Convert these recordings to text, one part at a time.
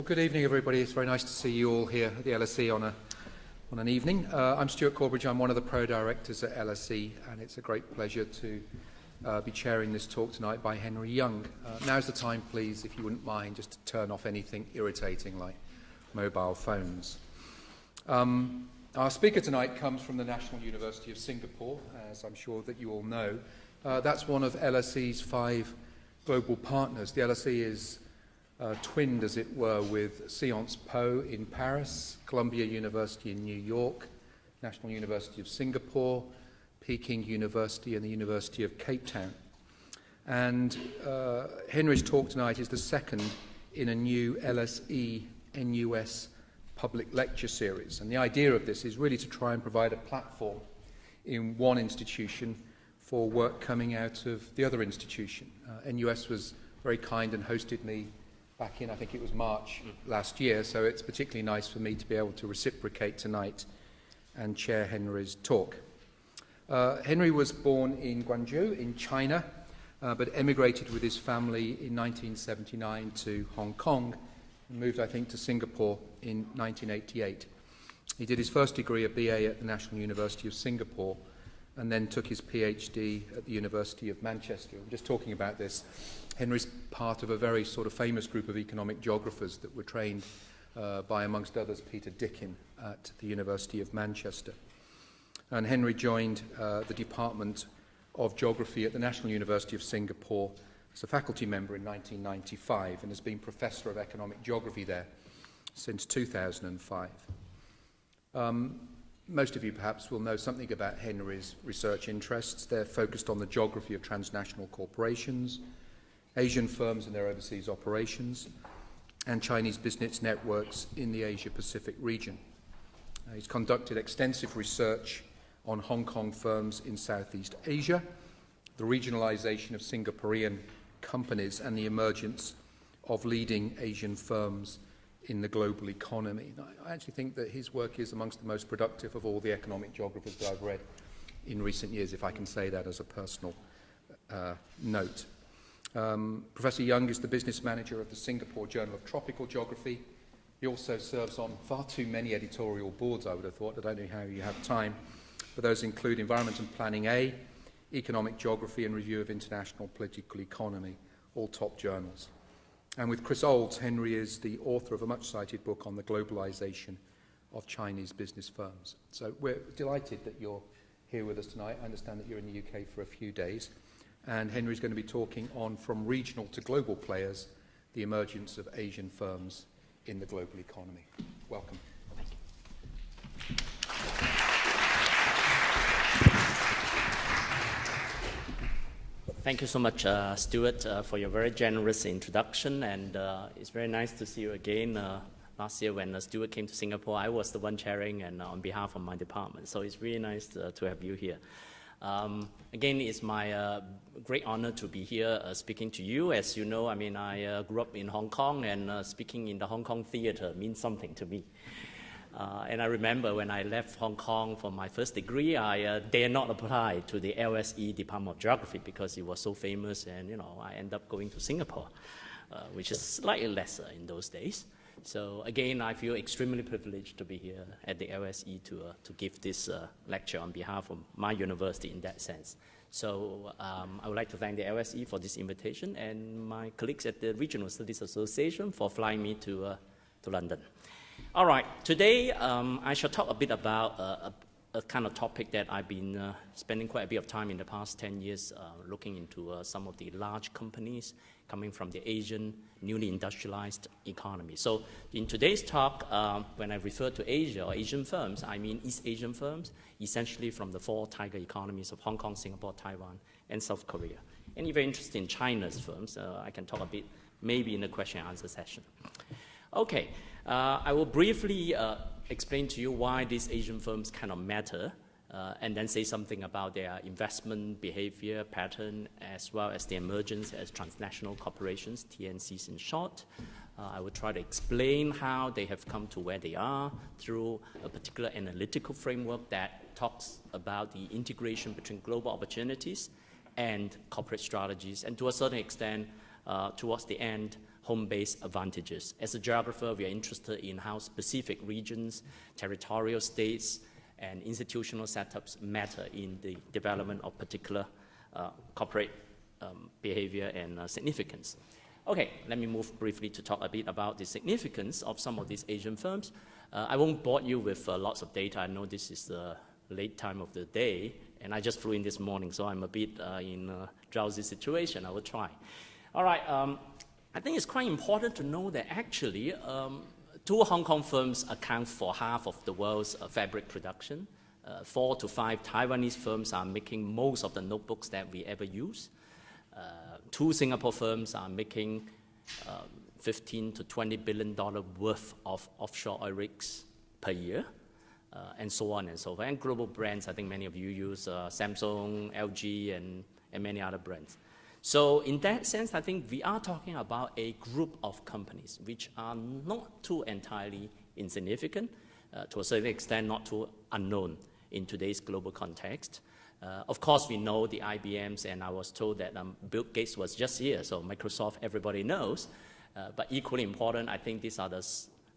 Well, good evening, everybody. It's very nice to see you all here at the LSE on an evening. I'm Stuart Corbridge. I'm one of the pro-directors at LSE, and it's a great pleasure to be chairing this talk tonight by Henry Young. Now's the time, please, if you wouldn't mind, just to turn off anything irritating like mobile phones. Our speaker tonight comes from the National University of Singapore, as I'm sure that you all know. That's one of LSE's 5 global partners. The LSE is twinned, as it were, with Sciences Po in Paris, Columbia University in New York, National University of Singapore, Peking University, and the University of Cape Town. And Henry's talk tonight is the second in a new LSE NUS public lecture series. And the idea of this is really to try and provide a platform in one institution for work coming out of the other institution. NUS was very kind and hosted me back in, I think it was March last year, so it's particularly nice for me to be able to reciprocate tonight and chair Henry's talk. Henry was born in Guangzhou in China, but emigrated with his family in 1979 to Hong Kong and moved, I think, to Singapore in 1988. He did his first degree, a BA at the National University of Singapore, and then took his PhD at the University of Manchester. I'm just talking about this. Henry's part of a very sort of famous group of economic geographers that were trained by, amongst others, Peter Dickin at the University of Manchester. And Henry joined the Department of Geography at the National University of Singapore as a faculty member in 1995 and has been Professor of Economic Geography there since 2005. Most of you perhaps will know something about Henry's research interests. They're focused on the geography of transnational corporations, Asian firms and their overseas operations, and Chinese business networks in the Asia-Pacific region. He's conducted extensive research on Hong Kong firms in Southeast Asia, the regionalization of Singaporean companies, and the emergence of leading Asian firms in the global economy. I actually think that his work is amongst the most productive of all the economic geographers that I've read in recent years, if I can say that as a personal note. Professor Young is the business manager of the Singapore Journal of Tropical Geography. He also serves on far too many editorial boards, I would have thought. I don't know how you have time. But those include Environment and Planning A, Economic Geography and Review of International Political Economy, all top journals. And with Chris Olds, Henry is the author of a much-cited book on the globalization of Chinese business firms. So we're delighted that you're here with us tonight. I understand that you're in the UK for a few days. And Henry's going to be talking on From Regional to Global Players, the emergence of Asian firms in the global economy. Welcome. Thank you. Thank you so much, Stuart, for your very generous introduction, and it's very nice to see you again. Last year when Stuart came to Singapore, I was the one chairing and on behalf of my department, so it's really nice to have you here. Again, it's my great honor to be here speaking to you. As you know, I grew up in Hong Kong, and speaking in the Hong Kong theater means something to me. And I remember when I left Hong Kong for my first degree, I dare not apply to the LSE Department of Geography because it was so famous, and I ended up going to Singapore, which is slightly lesser in those days. So again, I feel extremely privileged to be here at the LSE to give this lecture on behalf of my university in that sense. So I would like to thank the LSE for this invitation and my colleagues at the Regional Studies Association for flying me to London. All right, today I shall talk a bit about a kind of topic that I've been spending quite a bit of time in the past 10 years looking into some of the large companies coming from the Asian, newly industrialized economy. So in today's talk, when I refer to Asia or Asian firms, I mean East Asian firms, essentially from the 4 tiger economies of Hong Kong, Singapore, Taiwan, and South Korea. And if you're interested in China's firms, I can talk a bit maybe in the question and answer session. Okay, I will briefly explain to you why these Asian firms kind of matter, and then say something about their investment behavior pattern, as well as the emergence as transnational corporations, TNCs in short. I will try to explain how they have come to where they are through a particular analytical framework that talks about the integration between global opportunities and corporate strategies, and to a certain extent, towards the end, home-based advantages. As a geographer, we are interested in how specific regions, territorial states, and institutional setups matter in the development of particular corporate behavior and significance. Okay, let me move briefly to talk a bit about the significance of some of these Asian firms. I won't bore you with lots of data. I know this is the late time of the day, and I just flew in this morning, so I'm a bit in a drowsy situation. I will try. All right, I think it's quite important to know that actually 2 Hong Kong firms account for half of the world's fabric production. 4 to 5 Taiwanese firms are making most of the notebooks that we ever use. 2 Singapore firms are making $15 to $20 billion worth of offshore oil rigs per year, and so on and so forth. And global brands, I think many of you use Samsung, LG, and many other brands. So in that sense, I think we are talking about a group of companies which are not too entirely insignificant, to a certain extent not too unknown in today's global context. Of course, we know the IBMs, and I was told that Bill Gates was just here, so Microsoft everybody knows. But equally important, I think these are the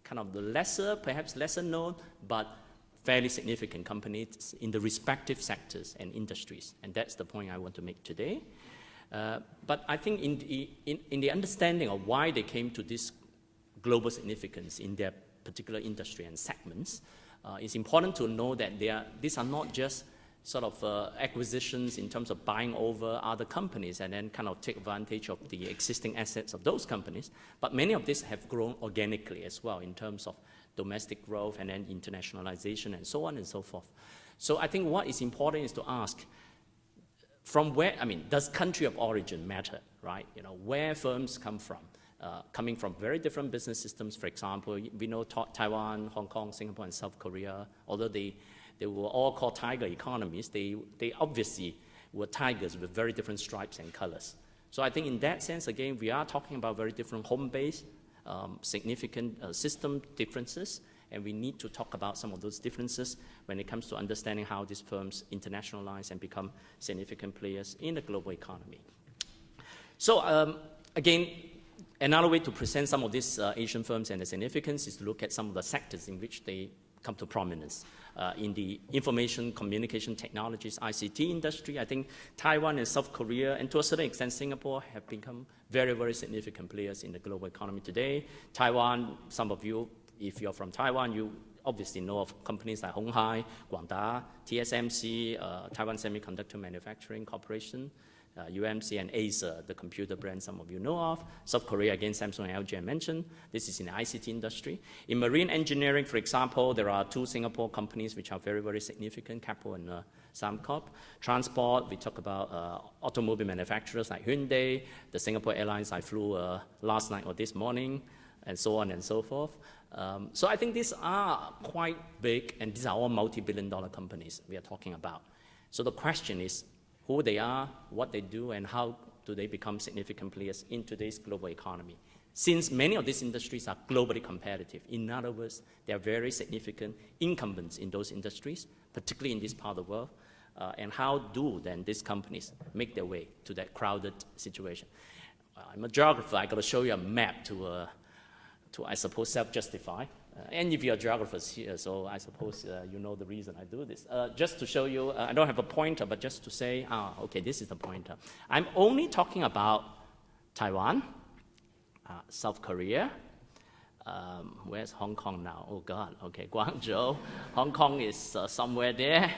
kind of the lesser, perhaps lesser known, but fairly significant companies in the respective sectors and industries. And that's the point I want to make today. But I think in the understanding of why they came to this global significance in their particular industry and segments, it's important to know that these are not just sort of acquisitions in terms of buying over other companies and then kind of take advantage of the existing assets of those companies, but many of these have grown organically as well in terms of domestic growth and then internationalization and so on and so forth. So I think what is important is to ask, from where, I mean, does country of origin matter, right? You know, where firms come from, coming from very different business systems. For example, we know Taiwan, Hong Kong, Singapore, and South Korea, although they were all called tiger economies, they obviously were tigers with very different stripes and colors. So I think in that sense, again, we are talking about very different home-based, significant system differences, and we need to talk about some of those differences when it comes to understanding how these firms internationalize and become significant players in the global economy. So again, another way to present some of these Asian firms and the significance is to look at some of the sectors in which they come to prominence. In the information communication technologies, ICT industry, I think Taiwan and South Korea, and to a certain extent Singapore, have become very, very significant players in the global economy today. Taiwan, some of you, if you're from Taiwan, you obviously know of companies like Hong Hai, Guangda, TSMC, Taiwan Semiconductor Manufacturing Corporation, UMC, and Acer, the computer brand some of you know of. South Korea, again, Samsung and LG I mentioned. This is in the ICT industry. In marine engineering, for example, there are 2 Singapore companies which are very, very significant, Keppel and Sembcorp. Transport, we talk about automobile manufacturers like Hyundai, the Singapore Airlines I flew last night or this morning, and so on and so forth. So I think these are quite big, and these are all multi-billion-dollar companies we are talking about. So the question is, who they are, what they do, and how do they become significant players in today's global economy. Since many of these industries are globally competitive, in other words, they are very significant incumbents in those industries, particularly in this part of the world, and how do then these companies make their way to that crowded situation. I'm a geographer, I got to show you a map to I suppose, self-justify. And if you're geographers here, so I suppose you know the reason I do this. Just to show you, I don't have a pointer, but just to say, okay, this is the pointer. I'm only talking about Taiwan, South Korea. Where's Hong Kong now? Oh God, okay, Guangzhou. Hong Kong is somewhere there.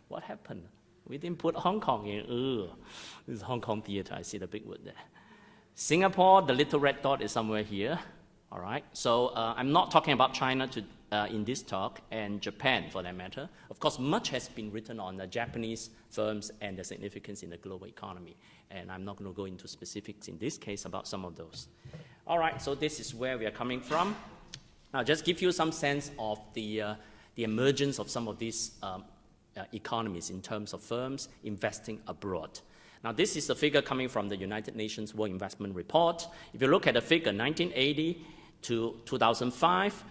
What happened? We didn't put Hong Kong in. This is Hong Kong Theatre, I see the big word there. Singapore, the little red dot is somewhere here. All right, so I'm not talking about China in this talk, and Japan for that matter. Of course, much has been written on the Japanese firms and their significance in the global economy, and I'm not going to go into specifics in this case about some of those. All right, so this is where we are coming from. Now, just give you some sense of the emergence of some of these economies in terms of firms investing abroad. Now, this is a figure coming from the United Nations World Investment Report. If you look at the figure 1980 to 2005,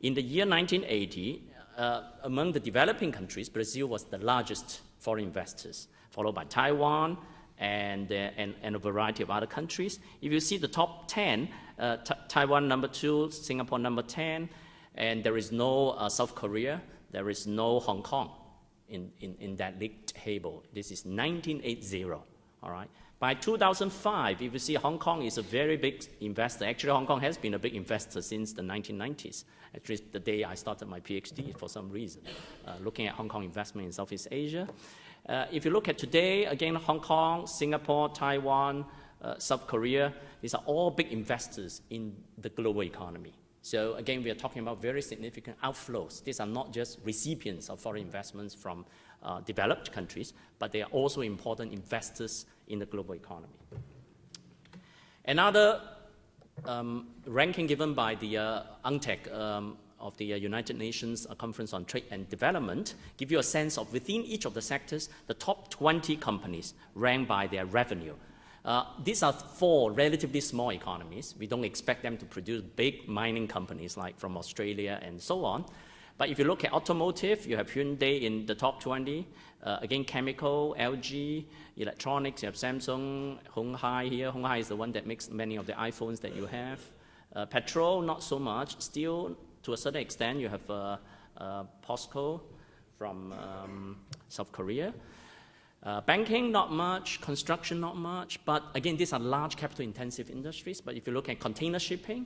in the year 1980, among the developing countries, Brazil was the largest foreign investors, followed by Taiwan and a variety of other countries. If you see the top 10, Taiwan number 2, Singapore number 10, and there is no South Korea, there is no Hong Kong in that league table. This is 1980, all right? By 2005, if you see Hong Kong is a very big investor. Actually, Hong Kong has been a big investor since the 1990s. Actually, the day I started my PhD for some reason, looking at Hong Kong investment in Southeast Asia. If you look at today, again, Hong Kong, Singapore, Taiwan, South Korea, these are all big investors in the global economy. So again, we are talking about very significant outflows. These are not just recipients of foreign investments from developed countries, but they are also important investors in the global economy. Another ranking given by the UNCTAD of the United Nations Conference on Trade and Development give you a sense of within each of the sectors, the top 20 companies ranked by their revenue. These are 4 relatively small economies. We don't expect them to produce big mining companies like from Australia and so on. But if you look at automotive, you have Hyundai in the top 20. Again, chemical, LG, electronics, you have Samsung, Honghai here. Honghai is the one that makes many of the iPhones that you have. Petrol, not so much. Steel, to a certain extent, you have POSCO from South Korea. Banking, not much. Construction, not much. But again, these are large capital-intensive industries. But if you look at container shipping,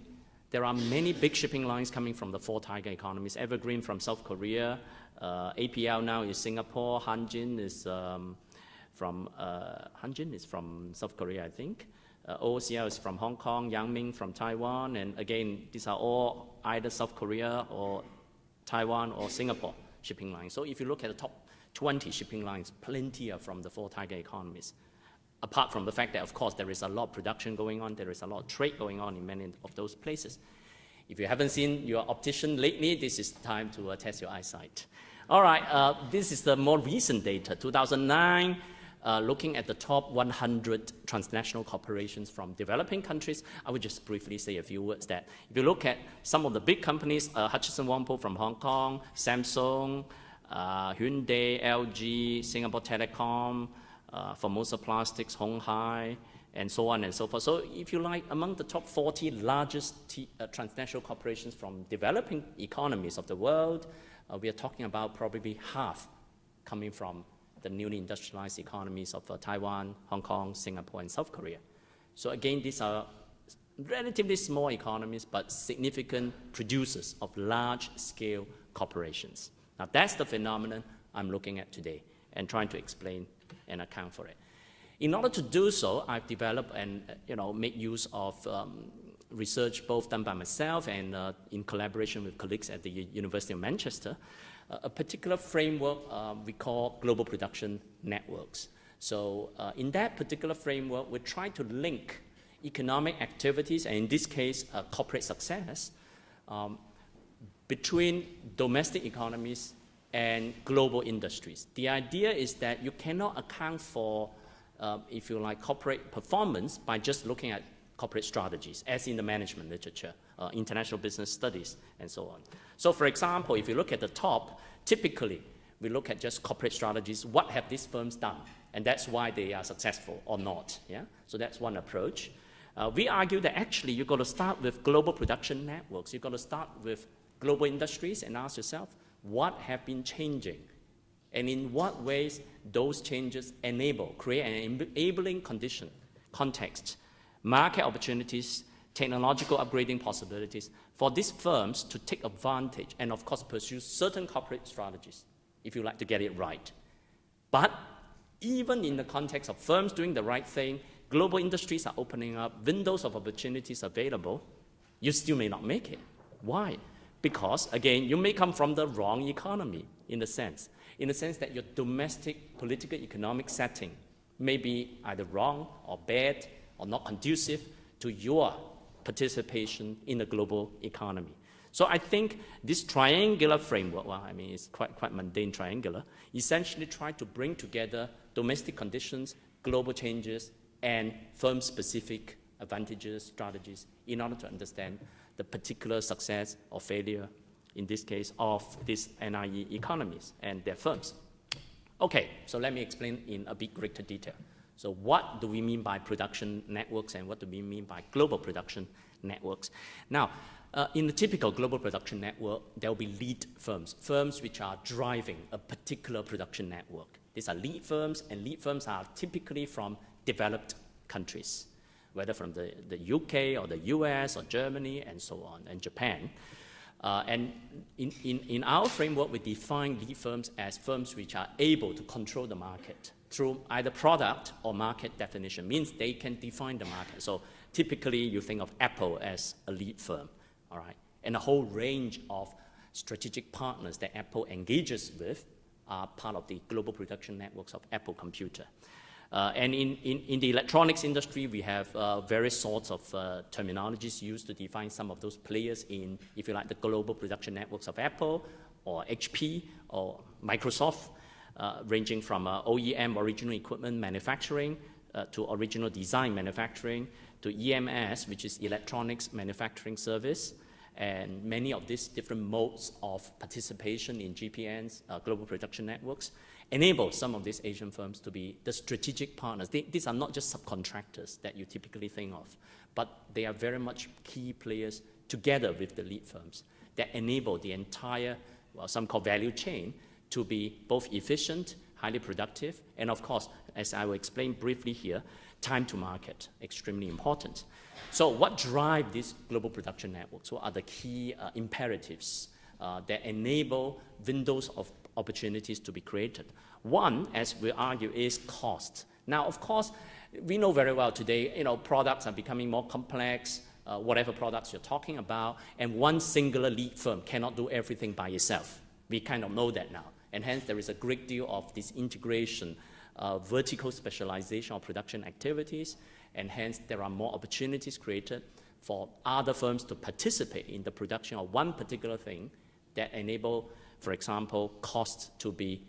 there are many big shipping lines coming from the 4 tiger economies. Evergreen from South Korea. APL now is Singapore. Hanjin is from South Korea, I think. OOCL is from Hong Kong. Yangming from Taiwan. And again, these are all either South Korea or Taiwan or Singapore shipping lines. So if you look at the top 20 shipping lines, plenty are from the 4 tiger economies. Apart from the fact that, of course, there is a lot of production going on, there is a lot of trade going on in many of those places. If you haven't seen your optician lately, this is the time to test your eyesight. All right, this is the more recent data, 2009, looking at the top 100 transnational corporations from developing countries. I would just briefly say a few words that if you look at some of the big companies, Hutchison Whampoa from Hong Kong, Samsung, Hyundai, LG, Singapore Telecom, Formosa Plastics, Honghai, and so on and so forth. So if you like, among the top 40 largest transnational corporations from developing economies of the world, we are talking about probably half coming from the newly industrialized economies of Taiwan, Hong Kong, Singapore, and South Korea. So again, these are relatively small economies, but significant producers of large-scale corporations. Now, that's the phenomenon I'm looking at today and trying to explain and account for it. In order to do so, I've developed and made use of research both done by myself and in collaboration with colleagues at the University of Manchester, a particular framework we call global production networks. So in that particular framework, we try to link economic activities, and in this case, corporate success, between domestic economies and global industries. The idea is that you cannot account for, if you like, corporate performance by just looking at corporate strategies, as in the management literature, international business studies, and so on. So for example, if you look at the top, typically we look at just corporate strategies. What have these firms done? And that's why they are successful or not. Yeah? So that's one approach. We argue that actually you've got to start with global production networks. You've got to start with global industries and ask yourself, what have been changing? And in what ways those changes create an enabling context, market opportunities, technological upgrading possibilities for these firms to take advantage and, of course, pursue certain corporate strategies, if you like to get it right. But even in the context of firms doing the right thing, global industries are opening up, windows of opportunities available, you still may not make it. Why? Because, again, you may come from the wrong economy in a sense that your domestic political economic setting may be either wrong or bad or not conducive to your participation in the global economy. So I think this triangular framework, well, I mean, it's quite mundane triangular, essentially try to bring together domestic conditions, global changes, and firm-specific advantages, strategies, in order to understand the particular success or failure, in this case, of these NIE economies and their firms. Okay, so let me explain in a bit greater detail. So what do we mean by production networks and what do we mean by global production networks? Now, in the typical global production network, there will be lead firms, firms which are driving a particular production network. These are lead firms, and lead firms are typically from developed countries, whether from the UK or the US or Germany and so on, and Japan. And in our framework, we define lead firms as firms which are able to control the market through either product or market definition, means they can define the market. So typically, you think of Apple as a lead firm, all right? And a whole range of strategic partners that Apple engages with are part of the global production networks of Apple Computer. And in the electronics industry, we have various sorts of terminologies used to define some of those players in, if you like, the global production networks of Apple or HP or Microsoft, ranging from OEM, original equipment manufacturing, to original design manufacturing, to EMS, which is electronics manufacturing service, and many of these different modes of participation in GPNs, global production networks, enable some of these Asian firms to be the strategic partners. These are not just subcontractors that you typically think of, but they are very much key players together with the lead firms that enable the entire, well, some call value chain, to be both efficient, highly productive, and of course, as I will explain briefly here, time to market, extremely important. So what drive these global production networks? What are the key imperatives that enable windows of opportunities to be created? One, as we argue, is cost. Now, of course, we know very well today, products are becoming more complex, whatever products you're talking about, and one singular lead firm cannot do everything by itself. We kind of know that now. And hence, there is a great deal of this integration, vertical specialization of production activities, and hence, there are more opportunities created for other firms to participate in the production of one particular thing that enable, for example, cost to be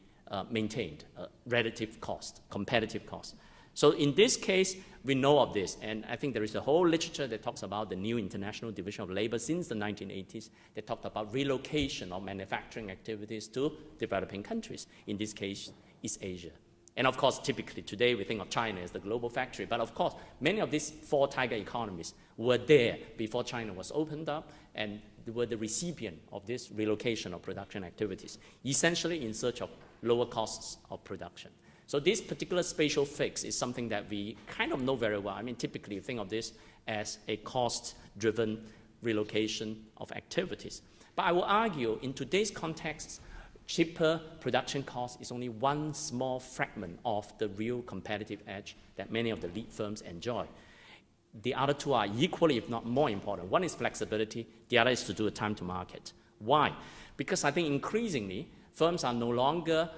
maintained, relative cost, competitive cost. So in this case, we know of this, and I think there is a whole literature that talks about the new International Division of Labor since the 1980s that talked about relocation of manufacturing activities to developing countries, in this case, East Asia. And of course, typically today we think of China as the global factory, but of course, many of these four tiger economies were there before China was opened up and were the recipient of this relocation of production activities, essentially in search of lower costs of production. So this particular spatial fix is something that we kind of know very well. I mean, typically you think of this as a cost-driven relocation of activities. But I will argue in today's context, cheaper production cost is only one small fragment of the real competitive edge that many of the lead firms enjoy. The other two are equally, if not more important. One is flexibility, the other is to do a time to market. Why? Because I think increasingly, firms are no longer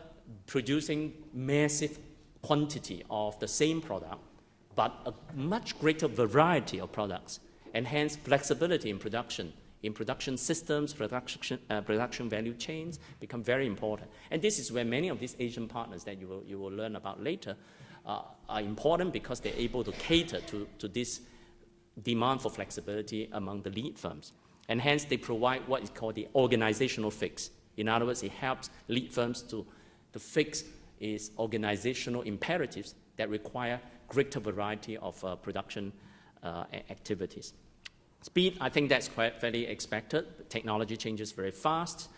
producing massive quantity of the same product, but a much greater variety of products, and hence flexibility in production systems, production value chains become very important. And this is where many of these Asian partners that you will learn about later are important because they're able to cater to this demand for flexibility among the lead firms. And hence they provide what is called the organizational fix. In other words, it helps lead firms to fix its organizational imperatives that require greater variety of production activities. Speed, I think that's quite fairly expected. Technology changes very fast.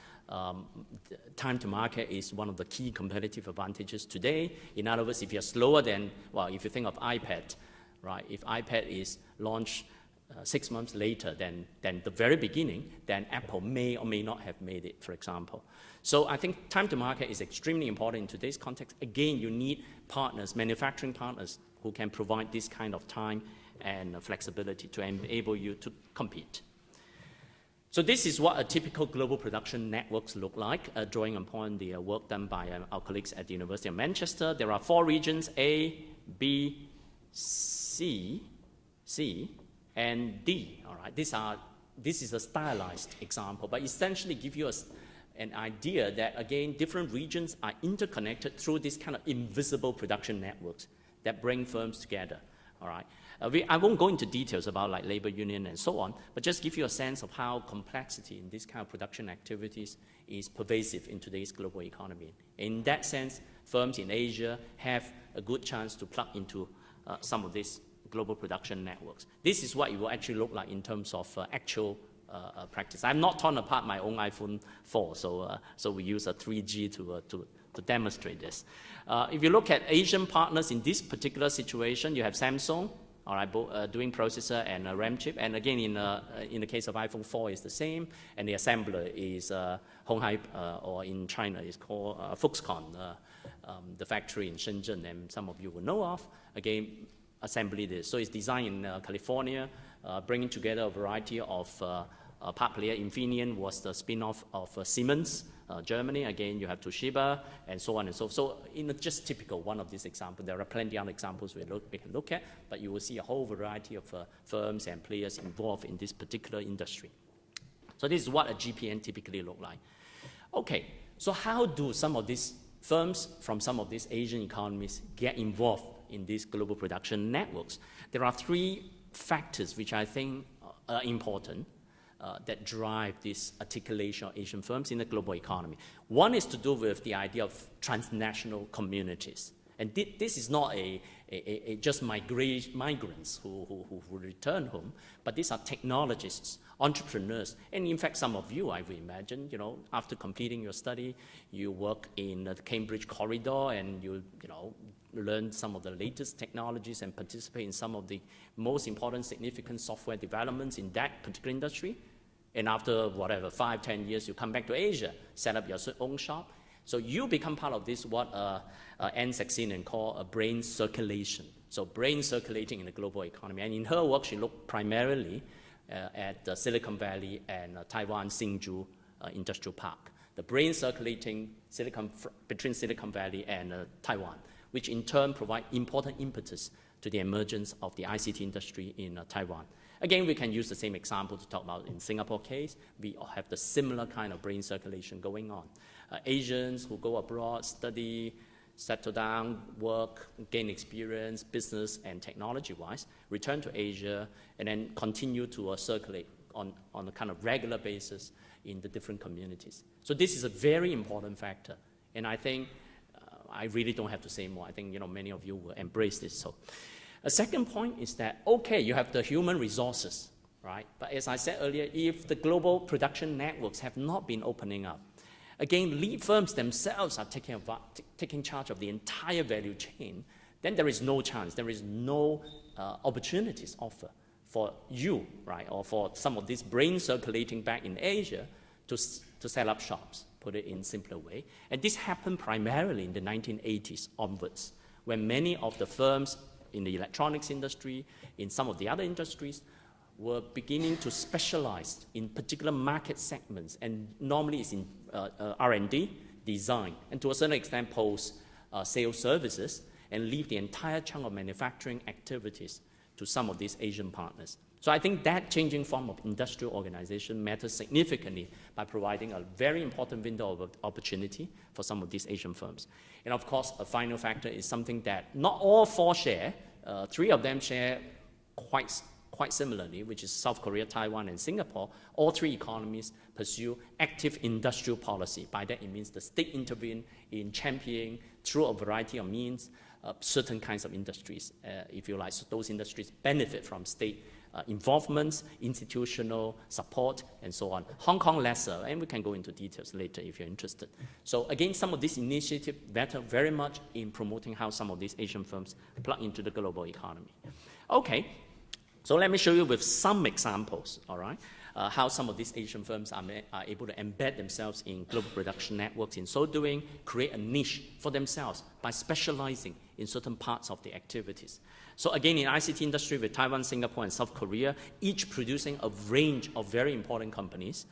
Time to market is one of the key competitive advantages today. In other words, if you're slower than, well, if you think of iPad, right? If iPad is launched 6 months later than the very beginning, then Apple may or may not have made it, for example. So I think time to market is extremely important in today's context. Again, you need partners, manufacturing partners, who can provide this kind of time and flexibility to enable you to compete. So this is what a typical global production networks look like, drawing upon the work done by our colleagues at the University of Manchester. There are 4 regions, A, B, C, and D. All right, this is a stylized example, but essentially give you an idea that, again, different regions are interconnected through this kind of invisible production networks that bring firms together. All right. I won't go into details about like labor union and so on, but just give you a sense of how complexity in this kind of production activities is pervasive in today's global economy. In that sense, firms in Asia have a good chance to plug into some of these global production networks. This is what it will actually look like in terms of actual practice. I'm not torn apart my own iPhone 4, so we use a 3G to demonstrate this. If you look at Asian partners in this particular situation, you have Samsung, all right, doing processor and RAM chip. And again, in the case of iPhone 4, it's the same. And the assembler is Honghai, or in China, is called Foxconn, the factory in Shenzhen, and some of you will know of. Again, assembly this. So it's designed in California, bringing together a variety of part player. Infineon was the spin-off of Siemens, Germany. Again, you have Toshiba, and so on and so forth. So in just typical one of these examples, there are plenty other examples we can look at, but you will see a whole variety of firms and players involved in this particular industry. So this is what a GPN typically look like. Okay, so how do some of these firms from some of these Asian economies get involved in these global production networks? There are three factors which I think are important that drive this articulation of Asian firms in the global economy. One is to do with the idea of transnational communities. And this is not just migrants who return home, but these are technologists, entrepreneurs, and in fact, some of you, I would imagine, after completing your study, you work in the Cambridge corridor, and you learn some of the latest technologies and participate in some of the most important, significant software developments in that particular industry. And after whatever, 5, 10 years, you come back to Asia, set up your own shop. So you become part of this, what Anne Saxenian call a brain circulation. So brain circulating in the global economy. And in her work, she looked primarily at Silicon Valley and Taiwan Hsinchu Industrial Park. The brain circulating between Silicon Valley and Taiwan, which in turn provide important impetus to the emergence of the ICT industry in Taiwan. Again, we can use the same example to talk about in Singapore case. We have the similar kind of brain circulation going on. Asians who go abroad, study, settle down, work, gain experience, business and technology-wise, return to Asia, and then continue to circulate on a kind of regular basis in the different communities. So this is a very important factor. And I think I really don't have to say more. I think many of you will embrace this. So a second point is that, okay, you have the human resources, right? But as I said earlier, if the global production networks have not been opening up, again, lead firms themselves are taking charge of the entire value chain, then there is no chance, there is no opportunities offered for you, right, or for some of this brain circulating back in Asia to set up shops, put it in simpler way. And this happened primarily in the 1980s onwards, when many of the firms in the electronics industry, in some of the other industries, were beginning to specialize in particular market segments, and normally it's in R&D, design, and to a certain extent post-sales services, and leave the entire chunk of manufacturing activities to some of these Asian partners. So I think that changing form of industrial organization matters significantly by providing a very important window of opportunity for some of these Asian firms. And of course, a final factor is something that not all four share. 3 of them share quite similarly, which is South Korea, Taiwan, and Singapore. All 3 economies pursue active industrial policy. By that, it means the state intervene in championing through a variety of means certain kinds of industries, if you like. So those industries benefit from state involvements, institutional support, and so on. Hong Kong lesser, and we can go into details later if you're interested. So again, some of these initiatives matter very much in promoting how some of these Asian firms plug into the global economy. Okay, so let me show you with some examples, all right, how some of these Asian firms are able to embed themselves in global production networks. In so doing, create a niche for themselves by specializing in certain parts of the activities. So again, in ICT industry with Taiwan, Singapore, and South Korea, each producing a range of very important companies.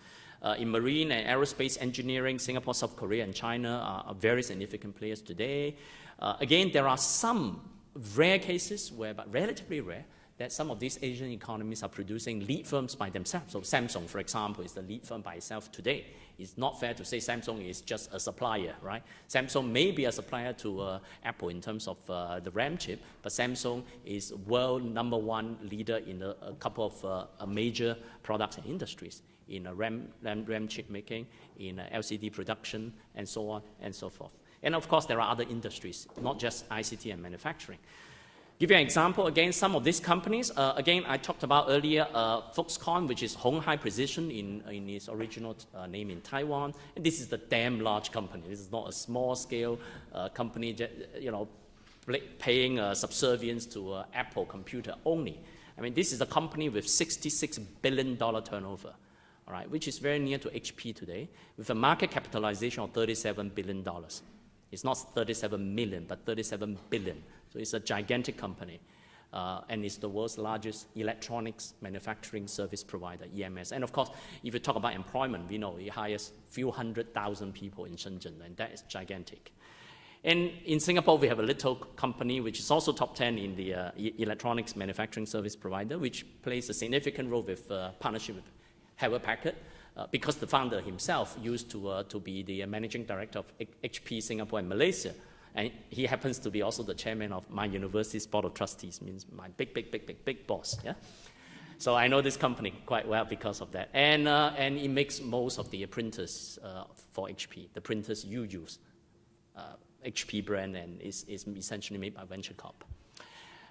In marine and aerospace engineering, Singapore, South Korea, and China are very significant players today. Again, there are some rare cases, but relatively rare, that some of these Asian economies are producing lead firms by themselves. So Samsung, for example, is the lead firm by itself today. It's not fair to say Samsung is just a supplier, right? Samsung may be a supplier to Apple in terms of the RAM chip, but Samsung is world #1 leader in a couple of major products and industries, in RAM chip making, in LCD production, and so on and so forth. And of course, there are other industries, not just ICT and manufacturing. Give you an example, again, some of these companies, again, I talked about earlier, Foxconn, which is Hong High Precision in its original name in Taiwan. And this is the damn large company. This is not a small-scale company, paying subservience to Apple computer only. I mean, this is a company with $66 billion turnover, all right, which is very near to HP today, with a market capitalization of $37 billion. It's not 37 million, but 37 billion. So it's a gigantic company, and it's the world's largest electronics manufacturing service provider, EMS. And of course, if you talk about employment, we know it hires few 100,000 people in Shenzhen, and that is gigantic. And in Singapore, we have a little company which is also top 10 in the electronics manufacturing service provider, which plays a significant role with partnership with Hewlett-Packard, because the founder himself used to be the managing director of HP Singapore and Malaysia. And he happens to be also the chairman of my university's board of trustees, means my big boss, yeah? So I know this company quite well because of that. And it makes most of the printers for HP, the printers you use, HP brand, and is essentially made by Venture Corp.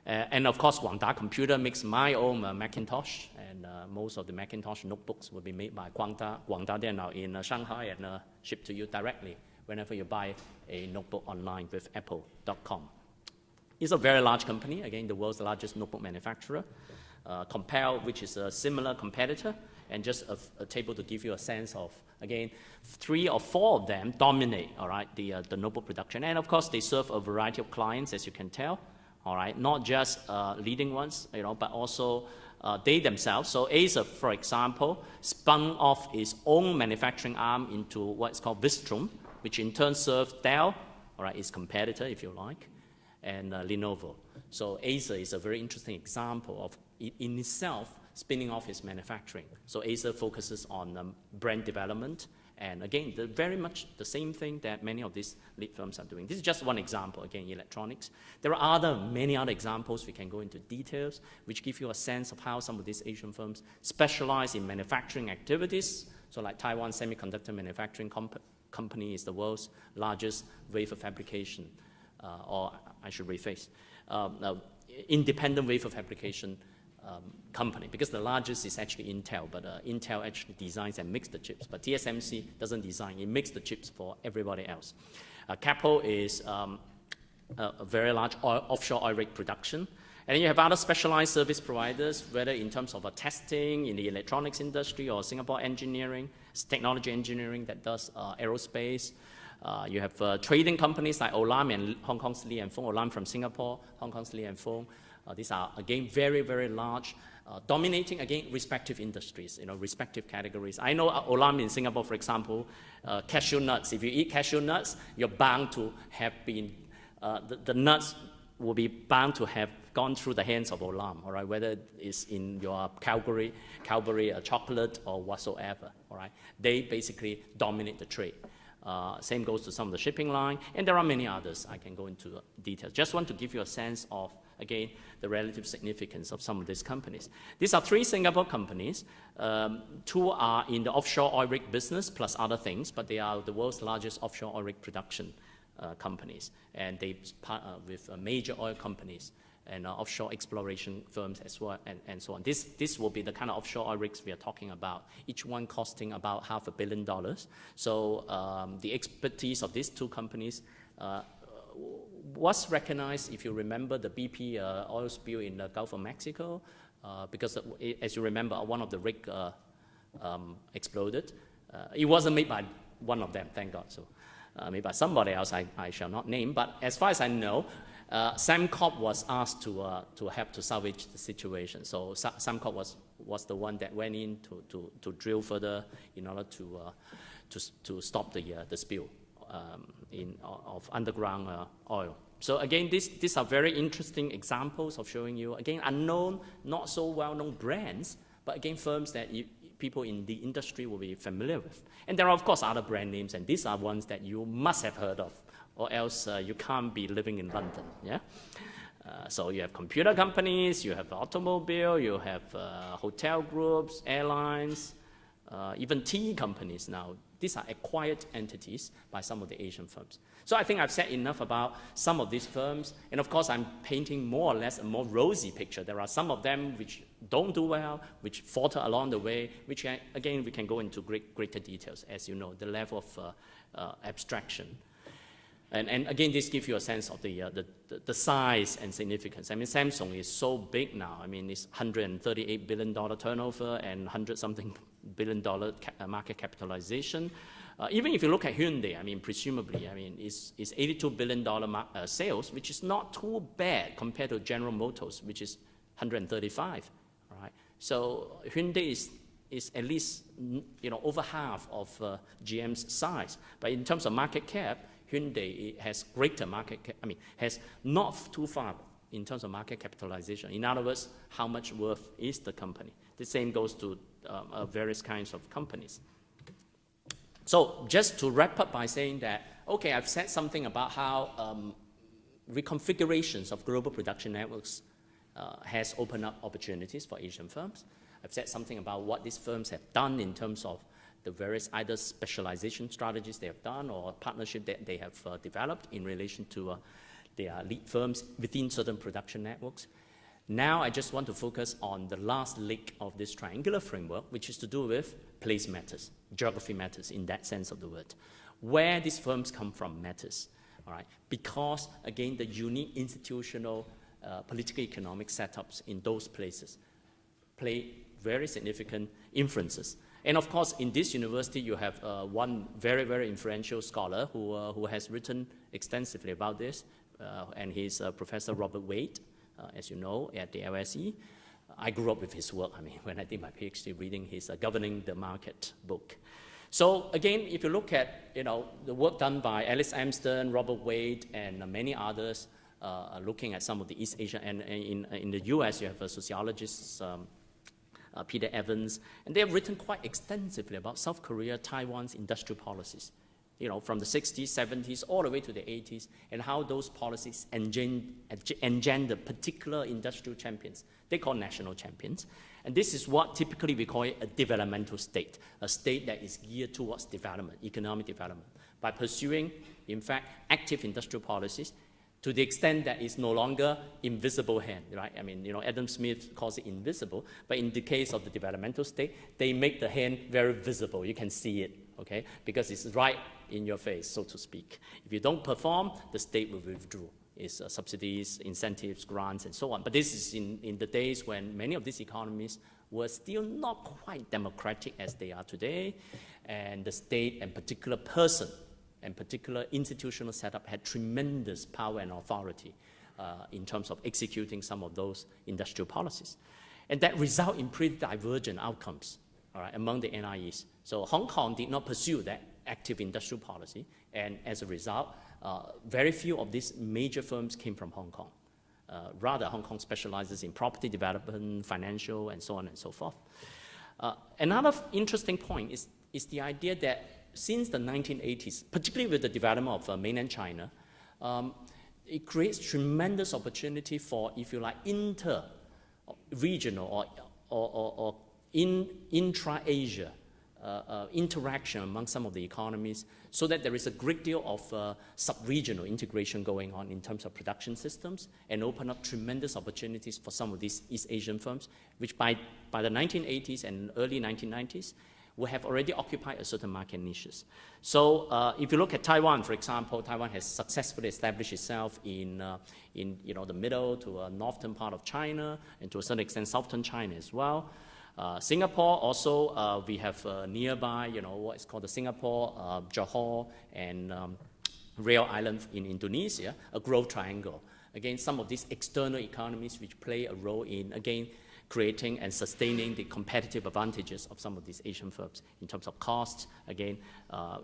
And of course, Guangda Computer makes my own Macintosh, and most of the Macintosh notebooks will be made by Guangda. Guangda, they're now in Shanghai and shipped to you directly whenever you buy a notebook online with apple.com. It's a very large company, again, the world's largest notebook manufacturer. Compare, which is a similar competitor, and just a table to give you a sense of, again, 3 or 4 of them dominate, all right, the notebook production. And of course, they serve a variety of clients, as you can tell. All right, not just leading ones, but also they themselves. So Acer, for example, spun off its own manufacturing arm into what's called Vistron, which in turn serves Dell, all right, its competitor, if you like, and Lenovo. So Acer is a very interesting example of, in itself, spinning off its manufacturing. So Acer focuses on brand development. And again, very much the same thing that many of these lead firms are doing. This is just one example, again, electronics. There are many other examples we can go into details, which give you a sense of how some of these Asian firms specialize in manufacturing activities. So like Taiwan Semiconductor Manufacturing Company is the world's largest wafer fabrication, or I should rephrase, independent wafer fabrication company, because the largest is actually Intel, but Intel actually designs and makes the chips, but TSMC doesn't design, it makes the chips for everybody else. Capo is a very large offshore oil rig production, and then you have other specialized service providers, whether in terms of testing in the electronics industry or Singapore engineering, technology engineering that does aerospace. You have trading companies like Olam and Hong Kong's Li & Fung, Olam from Singapore, Hong Kong's Li & Fung. These are, again, very, very large, dominating, again, respective industries, respective categories. I know Olam in Singapore, for example, cashew nuts. If you eat cashew nuts, you're bound to have been, the nuts will be bound to have gone through the hands of Olam, all right, whether it's in your Cadbury chocolate or whatsoever, all right. They basically dominate the trade. Same goes to some of the shipping line, and there are many others. I can go into details. Just want to give you a sense of, again, the relative significance of some of these companies. These are 3 Singapore companies. 2 are in the offshore oil rig business, plus other things, but they are the world's largest offshore oil rig production companies, and they partner with major oil companies and offshore exploration firms as well, and so on. This will be the kind of offshore oil rigs we are talking about, each one costing about $500 million. So the expertise of these 2 companies was recognized, if you remember, the BP oil spill in the Gulf of Mexico, because as you remember, one of the rig exploded. It wasn't made by one of them, thank God. So made by somebody else I shall not name, but as far as I know, Sembcorp was asked to help to salvage the situation. So Sembcorp was the one that went in to drill further in order to stop the spill of underground oil. So again, these are very interesting examples of showing you, again, unknown, not so well-known brands, but again, firms that people in the industry will be familiar with. And there are, of course, other brand names, and these are ones that you must have heard of, or else you can't be living in London, yeah? So you have computer companies, you have automobile, you have hotel groups, airlines, even tea companies now. These are acquired entities by some of the Asian firms. So I think I've said enough about some of these firms, and of course I'm painting more or less a more rosy picture. There are some of them which don't do well, which falter along the way, which again we can go into greater details, as you know, the level of abstraction. And again, this gives you a sense of the size and significance. I mean, Samsung is so big now. I mean, it's $138 billion turnover and $100-something billion market capitalization. Even if you look at Hyundai, I mean, presumably, I mean, it's $82 billion sales, which is not too bad compared to General Motors, which is 135. All right. So Hyundai is at least over half of GM's size. But in terms of market cap, Hyundai has greater market cap, has not too far in terms of market capitalization. In other words, how much worth is the company? The same goes to various kinds of companies. So just to wrap up by saying that, okay, I've said something about how reconfigurations of global production networks has opened up opportunities for Asian firms. I've said something about what these firms have done in terms of the various either specialization strategies they have done or partnership that they have developed in relation to their lead firms within certain production networks. Now I just want to focus on the last leg of this triangular framework, which is to do with place matters, geography matters in that sense of the word. Where these firms come from matters, all right? Because, again, the unique institutional, political economic setups in those places play very significant influences. And of course, in this university, you have one very, very influential scholar who has written extensively about this, and he's Professor Robert Wade, as you know, at the LSE. I grew up with his work, when I did my PhD, reading his Governing the Market book. So again, if you look at, the work done by Alice Amsden, Robert Wade, and many others, looking at some of the East Asia, and in the US, you have sociologists, Peter Evans, and they have written quite extensively about South Korea, Taiwan's industrial policies, from the 60s, 70s, all the way to the 80s, and how those policies engender particular industrial champions. They call national champions. And this is what typically we call it a developmental state, a state that is geared towards development, economic development, by pursuing, in fact, active industrial policies to the extent that it's no longer invisible hand, right? Adam Smith calls it invisible, but in the case of the developmental state, they make the hand very visible. You can see it, okay? Because it's right in your face, so to speak. If you don't perform, the state will withdraw its subsidies, incentives, grants, and so on. But this is in the days when many of these economies were still not quite democratic as they are today, and the state and particular person and particular institutional setup had tremendous power and authority in terms of executing some of those industrial policies. And that result in pretty divergent outcomes, all right, among the NIEs. So Hong Kong did not pursue that active industrial policy, and as a result, very few of these major firms came from Hong Kong. Rather, Hong Kong specializes in property development, financial, and so on and so forth. Another interesting point is the idea that since the 1980s, particularly with the development of mainland China, it creates tremendous opportunity for, if you like, inter-regional or intra-Asia interaction among some of the economies, so that there is a great deal of sub-regional integration going on in terms of production systems, and open up tremendous opportunities for some of these East Asian firms, which by the 1980s and early 1990s, will have already occupied a certain market niches. So if you look at Taiwan, for example, Taiwan has successfully established itself in the middle to northern part of China, and to a certain extent southern China as well. Singapore also, we have nearby, what is called the Singapore, Johor, and Riau Island in Indonesia, a growth triangle. Again, some of these external economies which play a role in, again, creating and sustaining the competitive advantages of some of these Asian firms in terms of costs, again,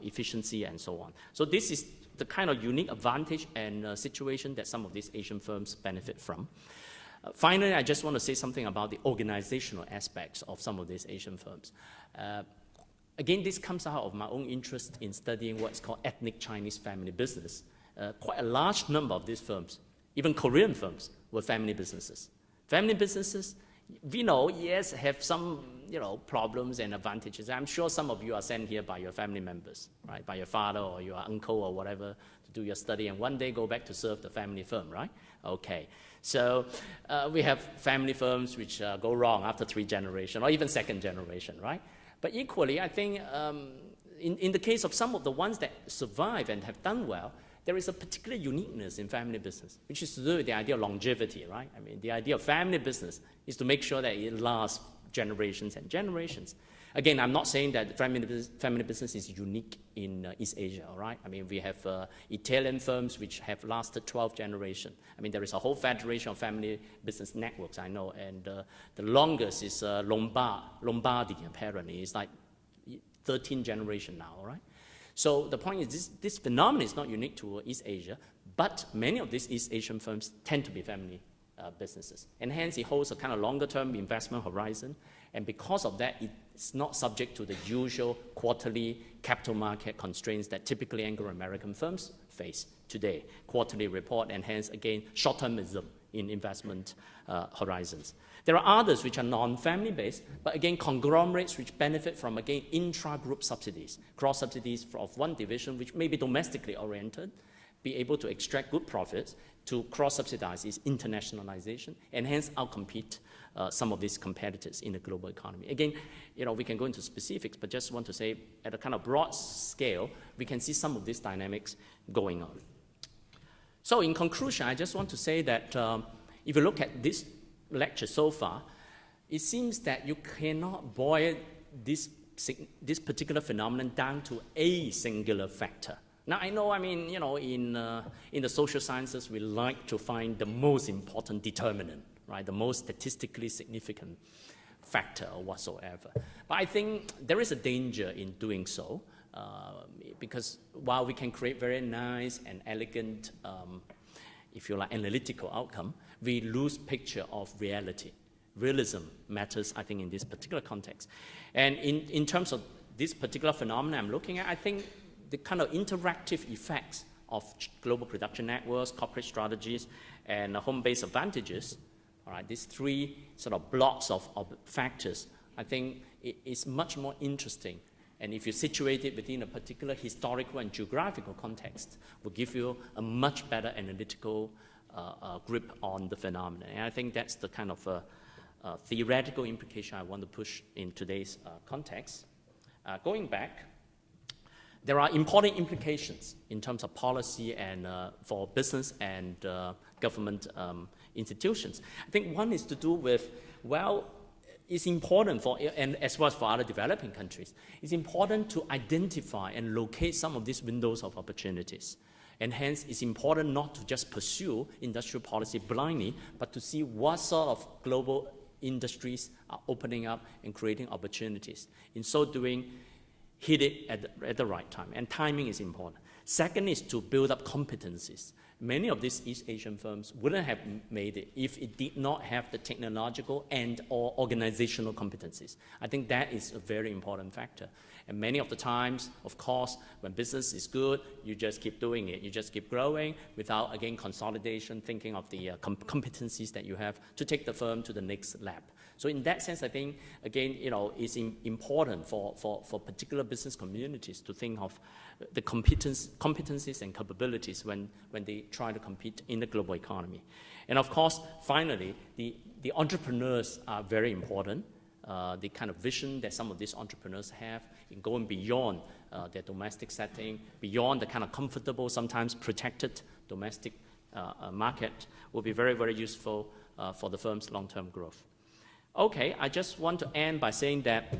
efficiency, and so on. So this is the kind of unique advantage and situation that some of these Asian firms benefit from. Finally, I just want to say something about the organizational aspects of some of these Asian firms. Again, this comes out of my own interest in studying what's called ethnic Chinese family business. Quite a large number of these firms, even Korean firms, were family businesses. Family businesses, we know, yes, have some problems and advantages. I'm sure some of you are sent here by your family members, right? By your father or your uncle or whatever to do your study, and one day go back to serve the family firm, right? Okay. So we have family firms which go wrong after 3 generations or even 2nd generation, right? But equally, I think in the case of some of the ones that survive and have done well, there is a particular uniqueness in family business, which is to do with the idea of longevity, right? I mean, the idea of family business is to make sure that it lasts generations and generations. Again, I'm not saying that family business is unique in East Asia, all right? I mean, we have Italian firms which have lasted 12 generations. I mean, there is a whole federation of family business networks, I know, and the longest is Lombardy, apparently. It's like 13 generations now, all right? So the point is this phenomenon is not unique to East Asia, but many of these East Asian firms tend to be family businesses. And hence, it holds a kind of longer-term investment horizon. And because of that, it's not subject to the usual quarterly capital market constraints that typically Anglo-American firms face today. Quarterly report, and hence, again, short-termism in investment horizons. There are others which are non-family based, but again, conglomerates which benefit from, again, intra-group subsidies, cross-subsidies of one division which may be domestically oriented, be able to extract good profits to cross-subsidize its internationalization, and hence outcompete some of these competitors in the global economy. Again, we can go into specifics, but just want to say at a kind of broad scale, we can see some of these dynamics going on. So in conclusion, I just want to say that if you look at this lecture so far, it seems that you cannot boil this particular phenomenon down to a singular factor. Now, I know, in the social sciences, we like to find the most important determinant, right? The most statistically significant factor or whatsoever. But I think there is a danger in doing so, because while we can create very nice and elegant, if you like, analytical outcome, we lose picture of reality. Realism matters, I think, in this particular context. And in terms of this particular phenomenon I'm looking at, I think the kind of interactive effects of global production networks, corporate strategies, and home-based advantages, all right, these 3 sort of blocks of factors, I think it is much more interesting. And if you situate it within a particular historical and geographical context, will give you a much better analytical grip on the phenomenon. And I think that's the kind of theoretical implication I want to push in today's context. Going back, there are important implications in terms of policy and for business and government institutions. I think one is to do with, it's important for, and as well as for other developing countries, it's important to identify and locate some of these windows of opportunities. And hence, it's important not to just pursue industrial policy blindly, but to see what sort of global industries are opening up and creating opportunities. In so doing, hit it at the right time, and timing is important. Second is to build up competencies. Many of these East Asian firms wouldn't have made it if it did not have the technological and or organizational competencies. I think that is a very important factor. And many of the times, of course, when business is good, you just keep doing it. You just keep growing without, again, consolidation, thinking of the competencies that you have to take the firm to the next lap. So in that sense, I think, again, it's important for particular business communities to think of the competencies and capabilities when they try to compete in the global economy. And of course, finally, the entrepreneurs are very important. The kind of vision that some of these entrepreneurs have in going beyond their domestic setting, beyond the kind of comfortable, sometimes protected domestic market will be very, very useful for the firm's long-term growth. Okay, I just want to end by saying that,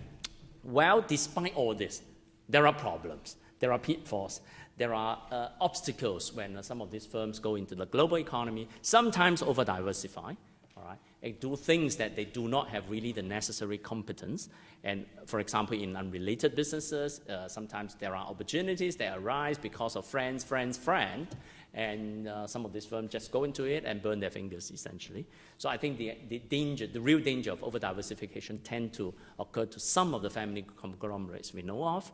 despite all this, there are problems, there are pitfalls, there are obstacles when some of these firms go into the global economy, sometimes over-diversify, all right, and do things that they do not have really the necessary competence. And for example, in unrelated businesses, sometimes there are opportunities that arise because of friends, and some of these firms just go into it and burn their fingers, essentially. So I think the real danger of over-diversification tend to occur to some of the family conglomerates we know of.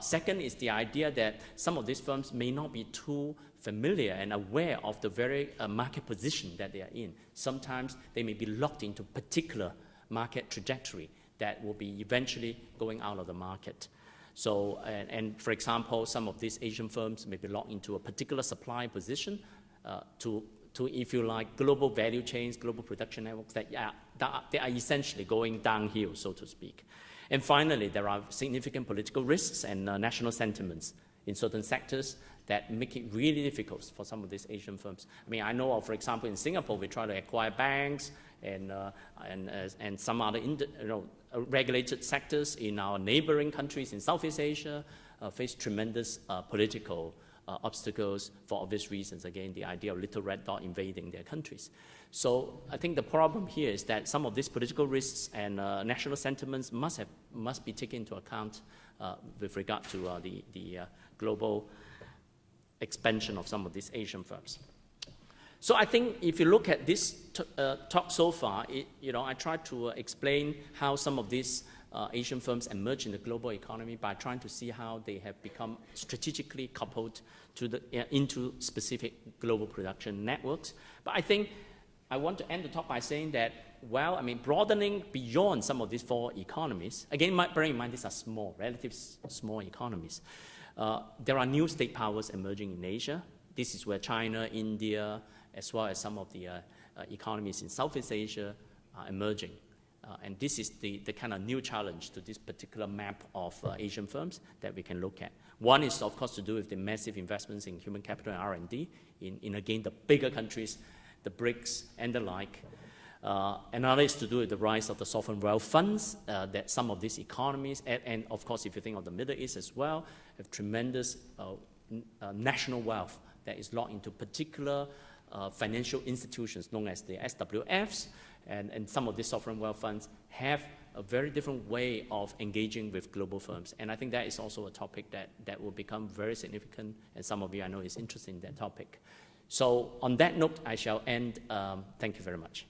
Second is the idea that some of these firms may not be too familiar and aware of the very market position that they are in. Sometimes they may be locked into particular market trajectory that will be eventually going out of the market. So, and for example, some of these Asian firms may be locked into a particular supply position to, if you like, global value chains, global production networks that they are essentially going downhill, so to speak. And finally, there are significant political risks and national sentiments in certain sectors that make it really difficult for some of these Asian firms. I mean, I know of, for example, in Singapore, we try to acquire banks and some other regulated sectors in our neighboring countries in Southeast Asia face tremendous political obstacles for obvious reasons. Again, the idea of little red dot invading their countries. So I think the problem here is that some of these political risks and national sentiments must be taken into account with regard to the global expansion of some of these Asian firms. So I think if you look at this talk so far, I tried to explain how some of these Asian firms emerge in the global economy by trying to see how they have become strategically coupled into specific global production networks. But I think I want to end the talk by saying that, well, I mean, broadening beyond some of these four economies, again, bearing in mind these are small, relatively small economies. There are new state powers emerging in Asia. This is where China, India, as well as some of the economies in Southeast Asia are emerging. And this is the kind of new challenge to this particular map of Asian firms that we can look at. One is, of course, to do with the massive investments in human capital and R&D in again, the bigger countries, the BRICS and the like. Another is to do with the rise of the sovereign wealth funds that some of these economies, and of course, if you think of the Middle East as well, have tremendous national wealth that is locked into particular financial institutions known as the SWFs, and some of these sovereign wealth funds have a very different way of engaging with global firms. And I think that is also a topic that will become very significant, and some of you I know is interested in that topic. So on that note, I shall end. Thank you very much.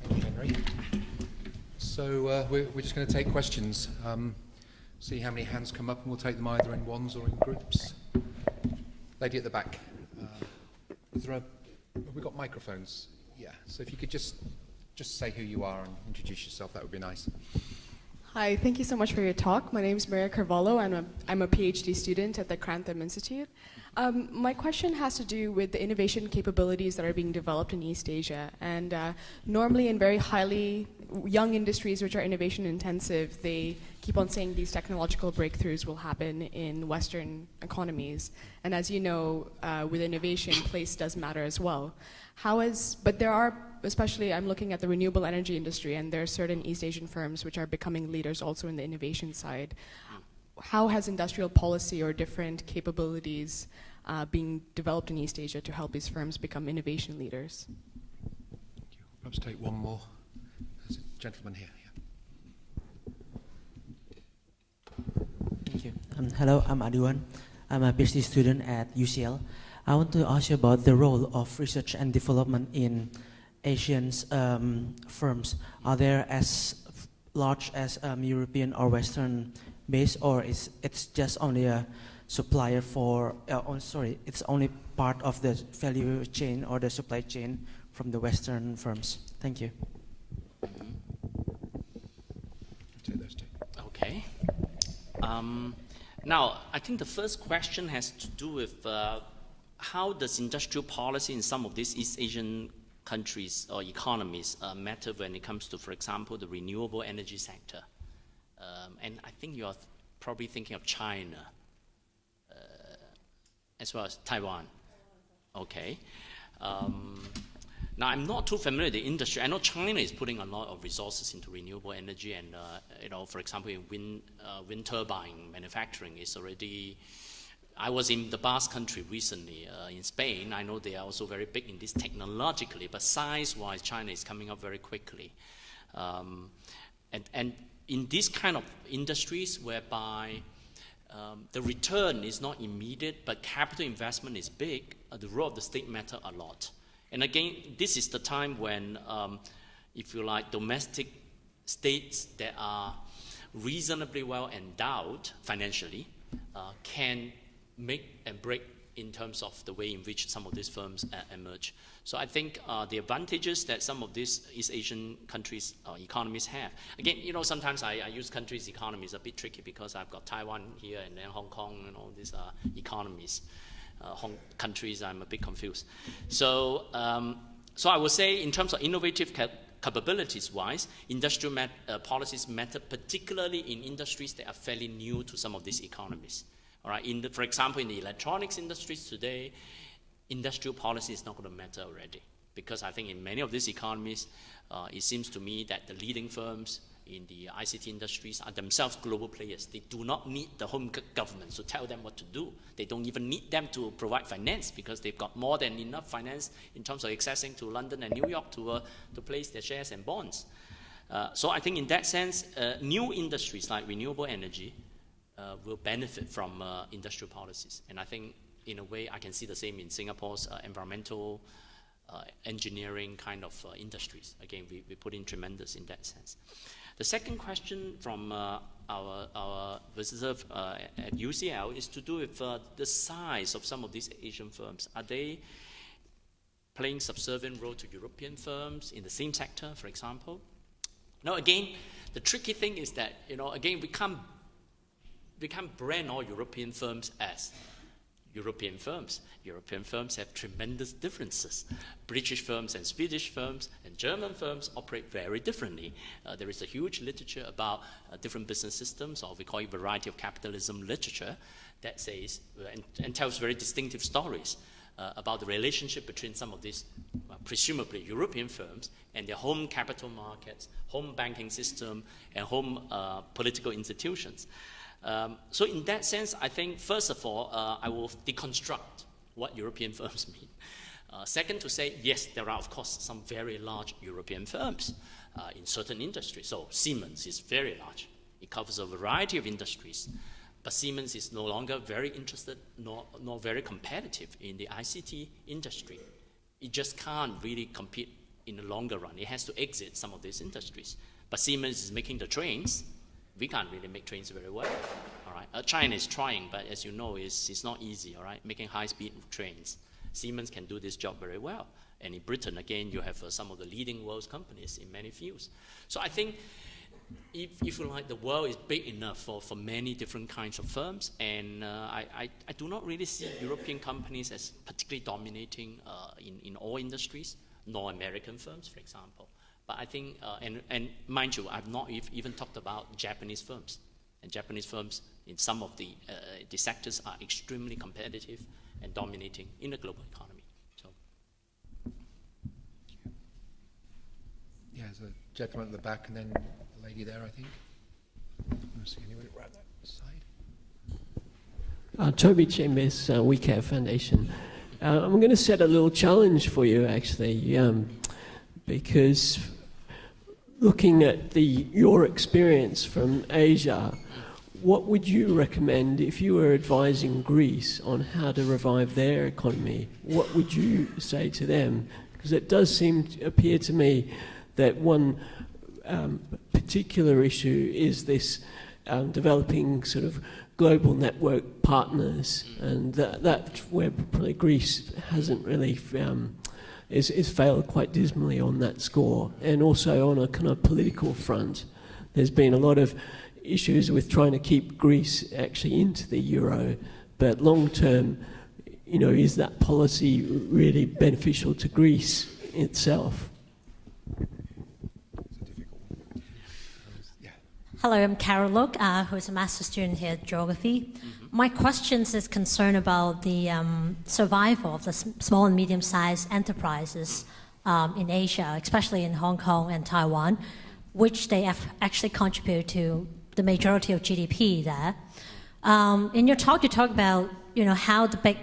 Thank you, Henry. So we're just going to take questions. See how many hands come up, and we'll take them either in ones or in groups. Lady at the back. Have we got microphones? Yeah. So if you could just say who you are and introduce yourself, that would be nice. Hi, thank you so much for your talk. My name is Maria Carvalho, and I'm a PhD student at the Grantham Institute. My question has to do with the innovation capabilities that are being developed in East Asia. And normally in very highly young industries which are innovation intensive, they keep on saying these technological breakthroughs will happen in Western economies. And as you know, with innovation, place does matter as well. But there are, especially I'm looking at the renewable energy industry, and there are certain East Asian firms which are becoming leaders also in the innovation side. How has industrial policy or different capabilities being developed in East Asia to help these firms become innovation leaders? Thank you. Perhaps take one more. There's a gentleman here. Yeah. Thank you. Hello, I'm Adiwan. I'm a PhD student at UCL. I want to ask you about the role of research and development in Asian firms. Are they as large as European or Western based, or it's just only a supplier for, it's only part of the value chain or the supply chain from the Western firms? Thank you. Take those two. Okay. Now, I think the first question has to do with how does industrial policy in some of these East Asian countries or economies matter when it comes to, for example, the renewable energy sector. And I think you're probably thinking of China as well as Taiwan. Okay. Now, I'm not too familiar with the industry. I know China is putting a lot of resources into renewable energy, and for example, in wind turbine manufacturing is already. I was in the Basque Country recently in Spain. I know they are also very big in this technologically, but size-wise, China is coming up very quickly. And in these kind of industries whereby the return is not immediate, but capital investment is big, the role of the state matter a lot. And again, this is the time when, if you like, domestic states that are reasonably well endowed financially can make and break in terms of the way in which some of these firms emerge. So I think the advantages that some of these East Asian countries' economies have. Again, sometimes I use countries' economies a bit tricky because I've got Taiwan here and then Hong Kong and all these economies. Countries, I'm a bit confused. So, so I would say in terms of innovative capabilities-wise, industrial policies matter particularly in industries that are fairly new to some of these economies. All right, for example, in the electronics industries today, industrial policy is not going to matter already, because I think in many of these economies, it seems to me that the leading firms in the ICT industries are themselves global players. They do not need the home governments to tell them what to do. They don't even need them to provide finance, because they've got more than enough finance in terms of accessing to London and New York to place their shares and bonds. So I think in that sense, new industries like renewable energy will benefit from industrial policies. And I think in a way I can see the same in Singapore's environmental engineering kind of industries. Again, we put in tremendous in that sense. The second question from our visitor at UCL is to do with the size of some of these Asian firms. Are they playing subservient role to European firms in the same sector, for example? Now, again, the tricky thing is that, again, we can't brand all European firms as European firms. European firms have tremendous differences. British firms and Swedish firms and German firms operate very differently. There is a huge literature about different business systems, or we call it variety of capitalism literature, that says and tells very distinctive stories about the relationship between some of these presumably European firms and their home capital markets, home banking system, and home political institutions. So in that sense, I think, first of all, I will deconstruct what European firms mean. Second, to say, yes, there are, of course, some very large European firms in certain industries. So Siemens is very large. It covers a variety of industries. But Siemens is no longer very interested nor very competitive in the ICT industry. It just can't really compete in the longer run. It has to exit some of these industries. But Siemens is making the trains. We can't really make trains very well, all right? China is trying, but as you know, it's not easy, all right? Making high-speed trains. Siemens can do this job very well. And in Britain, again, you have some of the leading world's companies in many fields. So I think, if you like, the world is big enough for many different kinds of firms, and I do not really see European companies as particularly dominating in all industries, nor American firms, for example. But I think, and mind you, I've not even talked about Japanese firms. And Japanese firms in some of the sectors are extremely competitive and dominating in the global economy. So. Yeah, there's a gentleman at the back and then a lady there, I think. See anybody right that side? Toby Chambers, WeCare Foundation. I'm going to set a little challenge for you, actually, because looking at your experience from Asia, what would you recommend if you were advising Greece on how to revive their economy? What would you say to them? Because it does appear to me that one particular issue is this developing sort of global network partners, and that's where probably Greece hasn't really is failed quite dismally on that score. And also on a kind of political front, there's been a lot of issues with trying to keep Greece actually into the euro, but long term, is that policy really beneficial to Greece itself? Hello, I'm Carol Look, who's a master's student here at Geography. My questions is concerned about the survival of the small and medium-sized enterprises in Asia, especially in Hong Kong and Taiwan, which they have actually contribute to the majority of GDP there. In your talk, you talk about how the big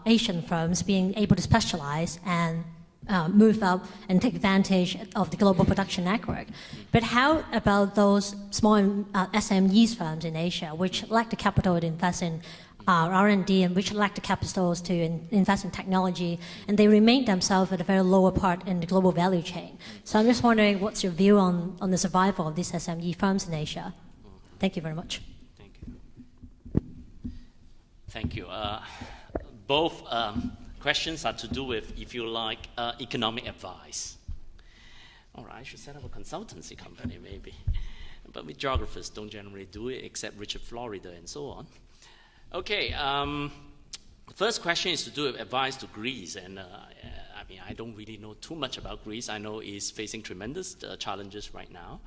Asian firms being able to specialize and move up and take advantage of the global production network. But how about those small SMEs firms in Asia, which lack the capital to invest in R&D and which lack the capitals to invest in technology, and they remain themselves at a very lower part in the global value chain? So I'm just wondering, what's your view on the survival of these SME firms in Asia? Thank you very much. Thank you. both questions are to do with, if you like, economic advice. All right, I should set up a consultancy company maybe. But we geographers don't generally do it, except Richard Florida and so on. Okay, the first question is to do with advice to Greece. And I mean, I don't really know too much about Greece. I know it's facing tremendous challenges right now.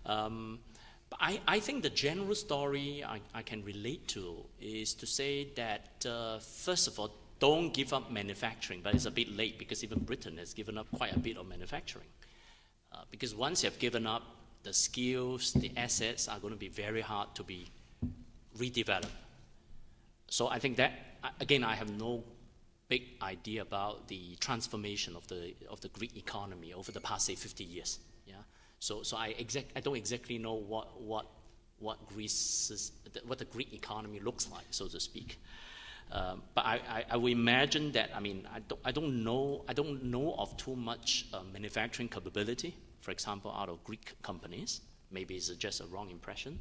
But I think the general story I can relate to is to say that, first of all, don't give up manufacturing. But it's a bit late because even Britain has given up quite a bit of manufacturing. Because once you have given up, the skills, the assets are going to be very hard to be redeveloped. So I think that, again, I have no big idea about the transformation of the Greek economy over the past, say, 50 years. Yeah. So I don't exactly know what the Greek economy looks like, so to speak. But I would imagine that, I mean, I don't know of too much manufacturing capability, for example, out of Greek companies. Maybe it's just a wrong impression.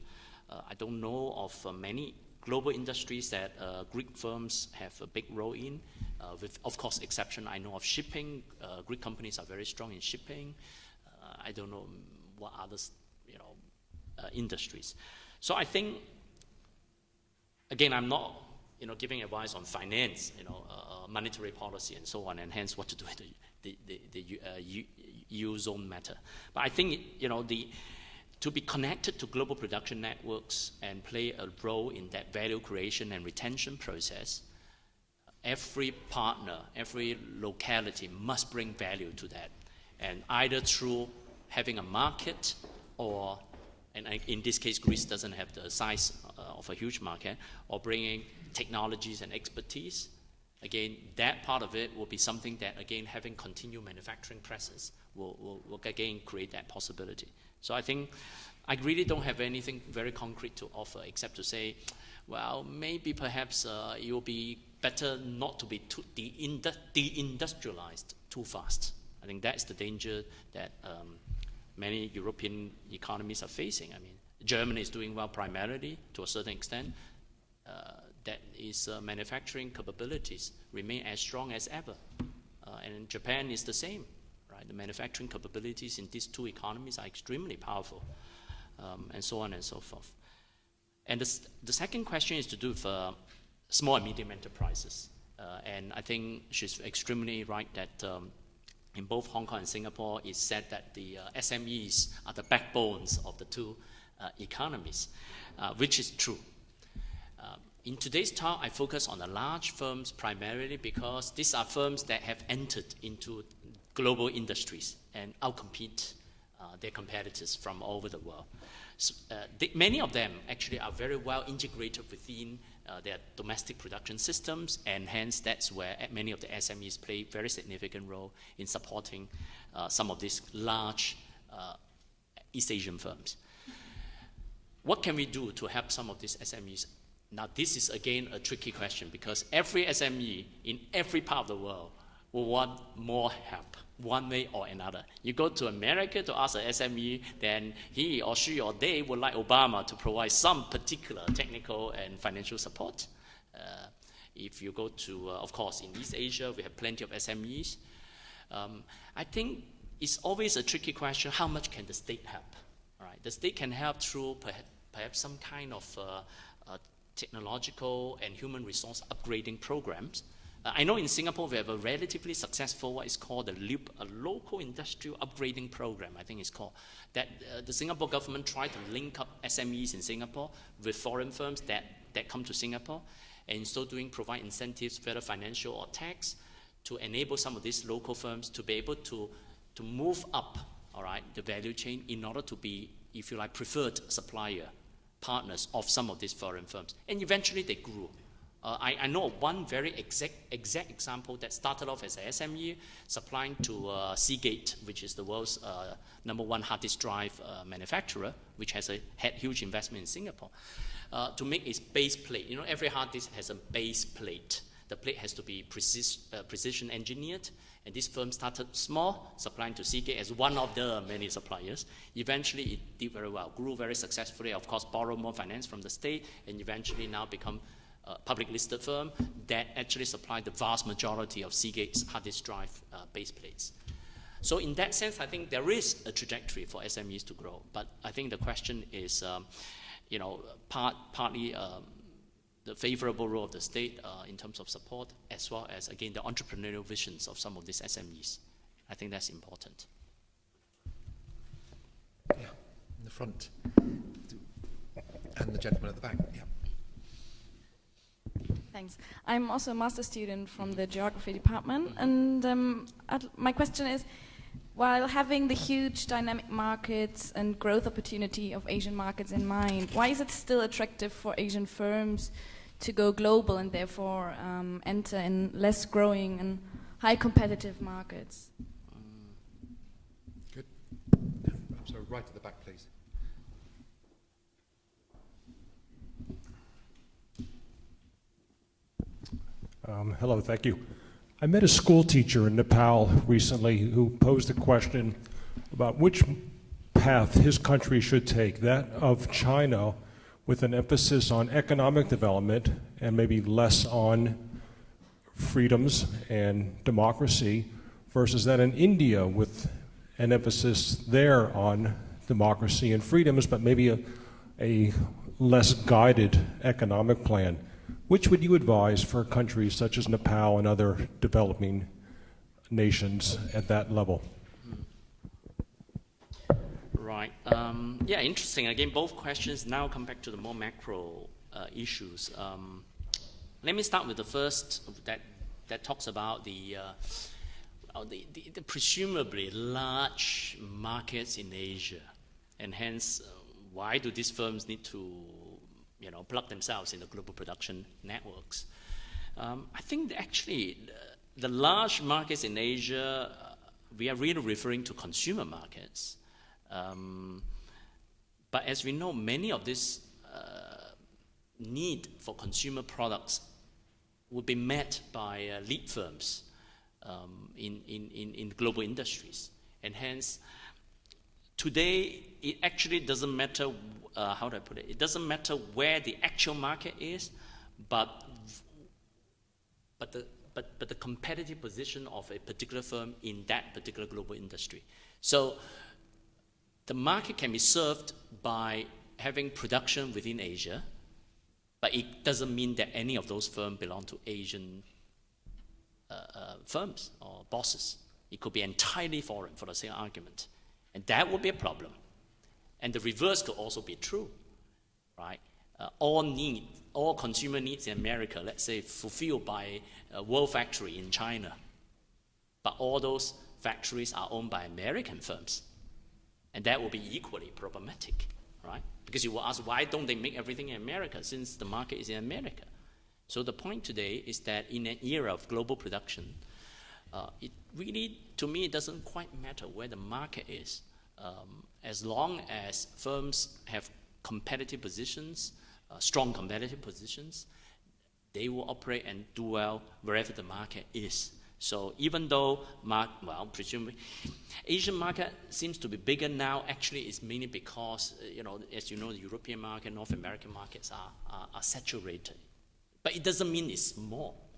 I don't know of many global industries that Greek firms have a big role in, with, of course, exception. I know of shipping. Greek companies are very strong in shipping. I don't know what others, industries. So I think, again, I'm not, giving advice on finance, monetary policy and so on, and hence what to do with the Eurozone matter. But I think, to be connected to global production networks and play a role in that value creation and retention process, every partner, every locality must bring value to that. And either through having a market or, and in this case, Greece doesn't have the size of a huge market, or bringing technologies and expertise. Again, that part of it will be something that, again, having continued manufacturing presence will again create that possibility. So I think I really don't have anything very concrete to offer except to say, well, maybe perhaps it will be better not to be too deindustrialized too fast. I think that's the danger that many European economies are facing. I mean, Germany is doing well primarily to a certain extent. That is manufacturing capabilities remain as strong as ever. And Japan is the same, right? The manufacturing capabilities in these two economies are extremely powerful, and so on and so forth. And the second question is to do with small and medium enterprises. And I think she's extremely right that in both Hong Kong and Singapore, it's said that the SMEs are the backbones of the two economies, which is true. In today's talk, I focus on the large firms primarily because these are firms that have entered into global industries and outcompete their competitors from all over the world. So, many of them actually are very well integrated within their domestic production systems, and hence that's where many of the SMEs play a very significant role in supporting some of these large East Asian firms. What can we do to help some of these SMEs? Now, this is again a tricky question because every SME in every part of the world will want more help, one way or another. You go to America to ask an SME, then he or she or they would like Obama to provide some particular technical and financial support. If you go to, of course, in East Asia, we have plenty of SMEs. I think it's always a tricky question, how much can the state help? All right, the state can help through perhaps some kind of technological and human resource upgrading programs. I know in Singapore we have a relatively successful what is called a LEAP, a local industrial upgrading program, I think it's called. That the Singapore government tried to link up SMEs in Singapore with foreign firms that come to Singapore, and in so doing provide incentives, whether financial or tax, to enable some of these local firms to be able to move up, all right, the value chain in order to be, if you like, preferred supplier partners of some of these foreign firms. And eventually they grew. I know one very exact example that started off as a SME supplying to Seagate, which is the world's #1 hard disk drive manufacturer, which has had huge investment in Singapore, to make its base plate. You know, every hard disk has a base plate. The plate has to be precision engineered, and this firm started small, supplying to Seagate as one of the many suppliers. Eventually, it did very well, grew very successfully, of course, borrowed more finance from the state, and eventually now become public listed firm that actually supply the vast majority of Seagate's hard disk drive base plates. So in that sense, I think there is a trajectory for SMEs to grow. But I think the question is, partly the favorable role of the state in terms of support, as well as, again, the entrepreneurial visions of some of these SMEs. I think that's important. Yeah, in the front. And the gentleman at the back, yeah. Thanks. I'm also a master's student from the geography department, and my question is, while having the huge dynamic markets and growth opportunity of Asian markets in mind, why is it still attractive for Asian firms to go global and therefore enter in less growing and high competitive markets? Good. So right at the back, please. Hello, thank you. I met a school teacher in Nepal recently who posed a question about which path his country should take, that of China with an emphasis on economic development and maybe less on freedoms and democracy, versus that in India with an emphasis there on democracy and freedoms, but maybe a less guided economic plan. Which would you advise for countries such as Nepal and other developing nations at that level? Right. Yeah, interesting. Again, both questions now come back to the more macro issues. Let me start with the first that talks about the presumably large markets in Asia, and hence why do these firms need to plug themselves in the global production networks? I think actually the large markets in Asia, we are really referring to consumer markets. But as we know, many of this need for consumer products will be met by lead firms in global industries. And hence, today, it actually doesn't matter, how do I put it? It doesn't matter where the actual market is, but the competitive position of a particular firm in that particular global industry. So the market can be served by having production within Asia, but it doesn't mean that any of those firms belong to Asian firms or bosses. It could be entirely foreign, for the same argument. And that would be a problem. And the reverse could also be true, right? All consumer needs in America, let's say, fulfilled by a world factory in China. But all those factories are owned by American firms. And that will be equally problematic, right? Because you will ask, why don't they make everything in America since the market is in America? So the point today is that in an era of global production, it really, to me, it doesn't quite matter where the market is. As long as firms have competitive positions, strong competitive positions, they will operate and do well wherever the market is. So even though, presumably, Asian market seems to be bigger now, actually it's mainly because, as you know, the European market, North American markets are saturated. But it doesn't mean it's small,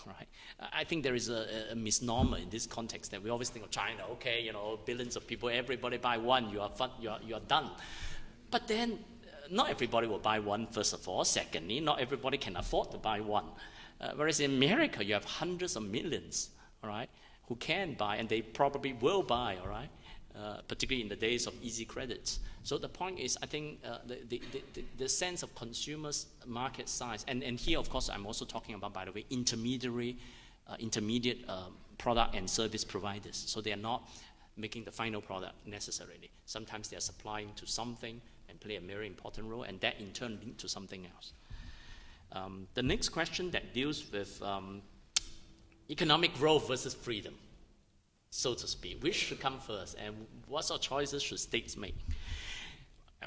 right? I think there is a misnomer in this context that we always think of China, okay, billions of people, everybody buy one, you are done. But then, not everybody will buy one, first of all. Secondly, not everybody can afford to buy one. Whereas in America, you have hundreds of millions, all right, who can buy, and they probably will buy, all right, particularly in the days of easy credits. So the point is, I think the sense of consumers' market size, and here, of course, I'm also talking about, by the way, intermediate product and service providers. So they are not making the final product necessarily. Sometimes they are supplying to something and play a very important role, and that in turn leads to something else. The next question that deals with economic growth versus freedom, so to speak. Which should come first, and what sort of choices should states make?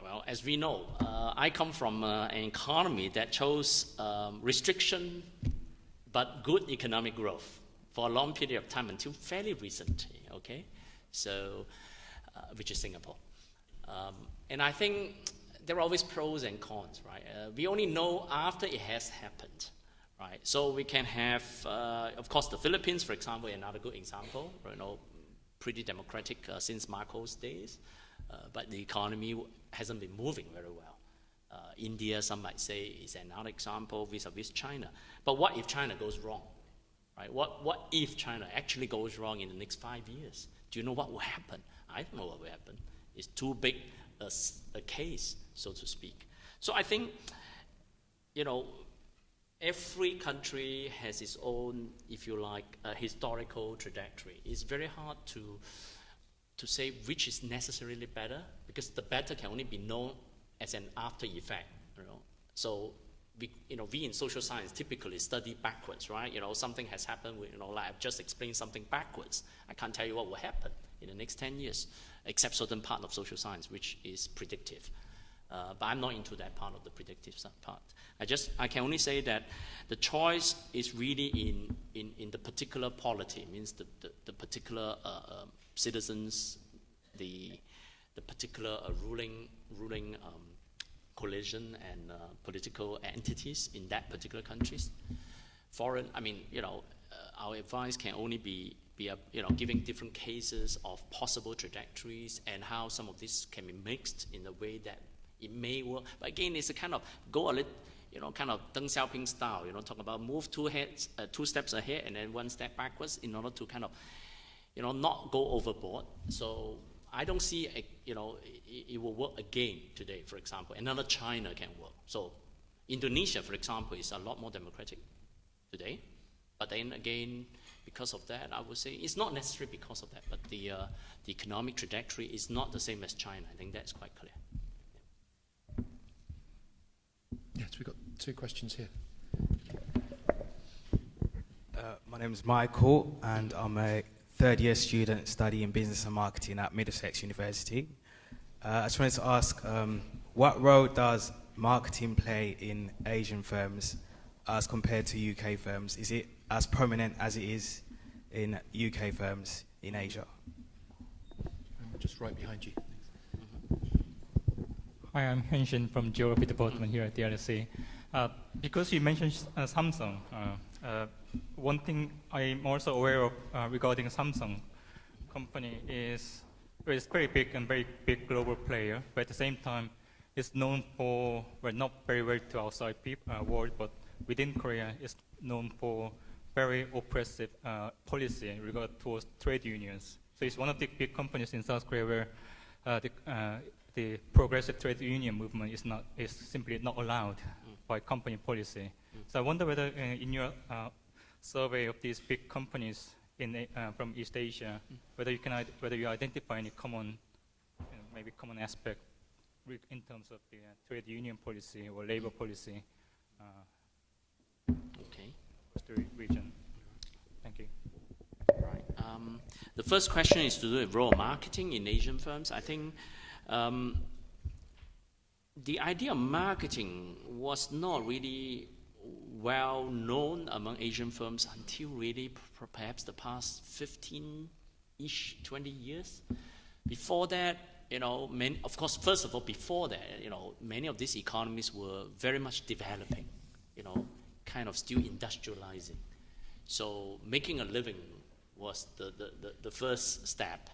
Well, as we know, I come from an economy that chose restriction but good economic growth for a long period of time until fairly recently, okay? So, which is Singapore. And I think there are always pros and cons, right? We only know after it has happened, right? So we can have, of course, the Philippines, for example, another good example, pretty democratic since Marcos days, but the economy hasn't been moving very well. India, some might say, is another example vis-a-vis China. But what if China goes wrong, right? What if China actually goes wrong in the next 5 years? Do you know what will happen? I don't know what will happen. It's too big a case, so to speak. So I think, every country has its own, if you like, historical trajectory. It's very hard to say which is necessarily better, because the better can only be known as an after effect. So we in social science typically study backwards, right? Something has happened, like I've just explained something backwards. I can't tell you what will happen in the next 10 years, except certain part of social science, which is predictive. But I'm not into that part of the predictive part. I can only say that the choice is really in the particular polity, means the particular citizens, the particular ruling coalition and political entities in that particular countries. Foreign, our advice can only be giving different cases of possible trajectories and how some of this can be mixed in a way that it may work. But again, it's a kind of go a little, kind of Deng Xiaoping style, talk about move two steps ahead and then one step backwards in order to kind of, not go overboard. So I don't see, it will work again today, for example. Another China can work. So Indonesia, for example, is a lot more democratic today. But then again, because of that, I would say it's not necessarily because of that, but the economic trajectory is not the same as China. I think that's quite clear. Yes, we've got 2 questions here. My name is Michael, and I'm a third-year student studying business and marketing at Middlesex University. I just wanted to ask, what role does marketing play in Asian firms as compared to UK firms? Is it as prominent as it is in UK firms in Asia? Just right behind you. Hi, I'm Henshin from Geography Department here at the LSE. Because you mentioned Samsung, one thing I'm also aware of regarding Samsung company is it's very big and very big global player, but at the same time, it's known for, well, not very well to outside world, but within Korea, it's known for very oppressive policy in regard towards trade unions. So it's one of the big companies in South Korea where the progressive trade union movement is simply not allowed by company policy. So I wonder whether in your survey of these big companies from East Asia, whether you identify any common, maybe common aspect in terms of the trade union policy or labor policy. Okay. The region. Thank you. Right. The first question is to do with role of marketing in Asian firms. I think the idea of marketing was not really well known among Asian firms until really perhaps the past 15-ish, 20 years. Before that, of course, first of all, before that, many of these economies were very much developing, kind of still industrializing. So making a living was the first step.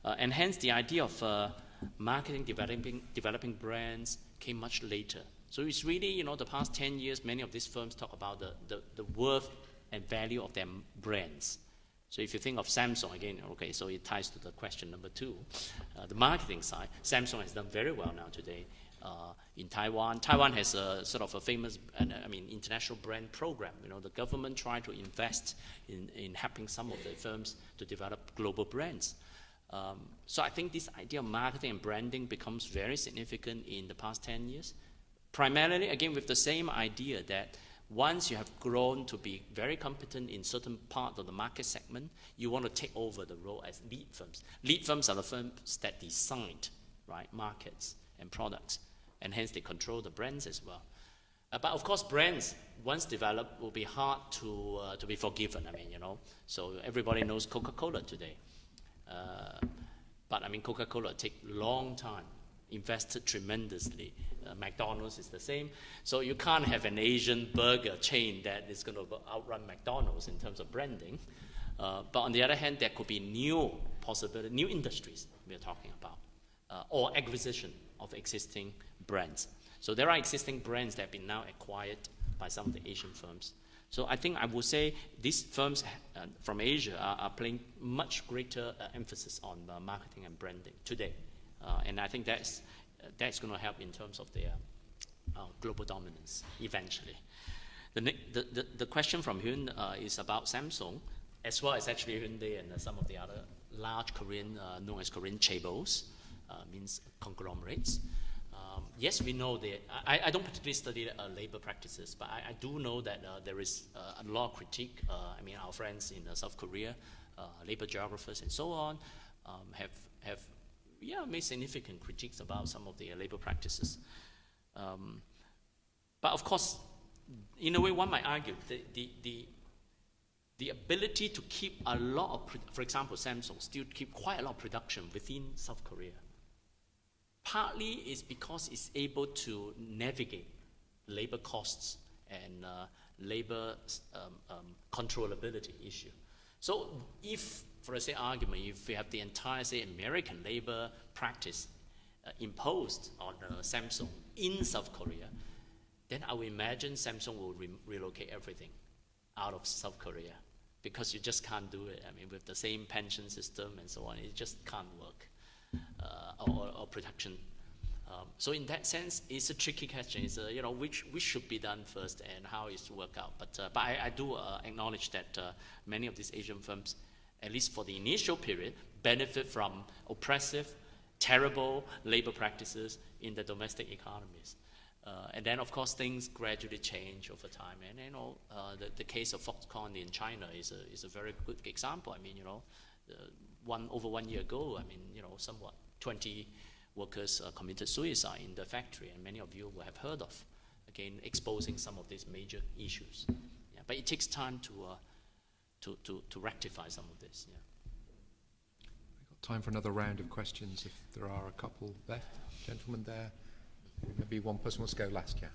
And hence the idea of marketing, developing brands came much later. So it's really, the past 10 years, many of these firms talk about the worth and value of their brands. So if you think of Samsung again, okay, so it ties to the question number 2. The marketing side, Samsung has done very well now today in Taiwan. Taiwan has a sort of a famous, international brand program. The government tried to invest in helping some of the firms to develop global brands. So I think this idea of marketing and branding becomes very significant in the past 10 years. Primarily, again, with the same idea that once you have grown to be very competent in certain part of the market segment, you want to take over the role as lead firms. Lead firms are the firms that design, right, markets and products, and hence they control the brands as well. But of course, brands, once developed, will be hard to be forgiven. So everybody knows Coca-Cola today. But Coca-Cola take long time invested tremendously. McDonald's is the same. So you can't have an Asian burger chain that is going to outrun McDonald's in terms of branding. But on the other hand, there could be new possibilities, new industries we're talking about, or acquisition of existing brands. So there are existing brands that have been now acquired by some of the Asian firms. So I think I would say these firms from Asia are playing much greater emphasis on marketing and branding today. And I think that's going to help in terms of their global dominance eventually. The question from Hyun is about Samsung, as well as actually Hyundai and some of the other large Korean, known as Korean chaebols, means conglomerates. Yes, we know that. I don't particularly study labor practices, but I do know that there is a lot of critique. I mean, our friends in South Korea, labor geographers and so on, have made significant critiques about some of the labor practices. But of course, in a way, one might argue the ability to keep a lot of, for example, Samsung still keep quite a lot of production within South Korea. Partly is because it's able to navigate labor costs and labor controllability issue. So if, for a say argument, if we have the entire, say, American labor practice imposed on Samsung in South Korea, then I would imagine Samsung will relocate everything out of South Korea, because you just can't do it. I mean, with the same pension system and so on, it just can't work. Or production. So in that sense, it's a tricky question. It's which should be done first and how is to work out. But I do acknowledge that many of these Asian firms, at least for the initial period, benefit from oppressive, terrible labor practices in the domestic economies. And then, of course, things gradually change over time. And the case of Foxconn in China is a very good example. I mean, over 1 year ago, I mean, somewhat 20 workers committed suicide in the factory, and many of you will have heard of, again, exposing some of these major issues. Yeah, but it takes time to rectify some of this. Yeah. We've got time for another round of questions if there are a couple left. Gentleman there. Maybe one person wants to go last, yeah.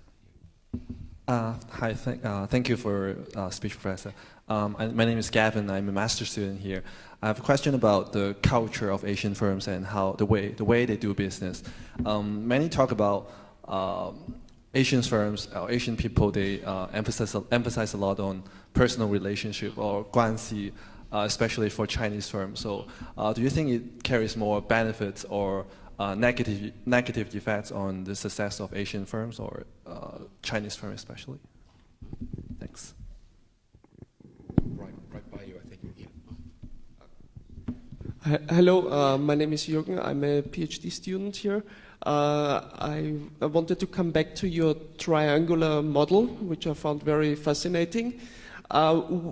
Hi, thank you for speech, Professor. My name is Gavin. I'm a master's student here. I have a question about the culture of Asian firms and how the way they do business. Many talk about Asian firms, Asian people. They emphasize a lot on personal relationship or 关系, especially for Chinese firms. So, do you think it carries more benefits or negative effects on the success of Asian firms or Chinese firms especially? Thanks. Right by you, I think. Yeah. Hello, my name is Jürgen. I'm a PhD student here. I wanted to come back to your triangular model, which I found very fascinating.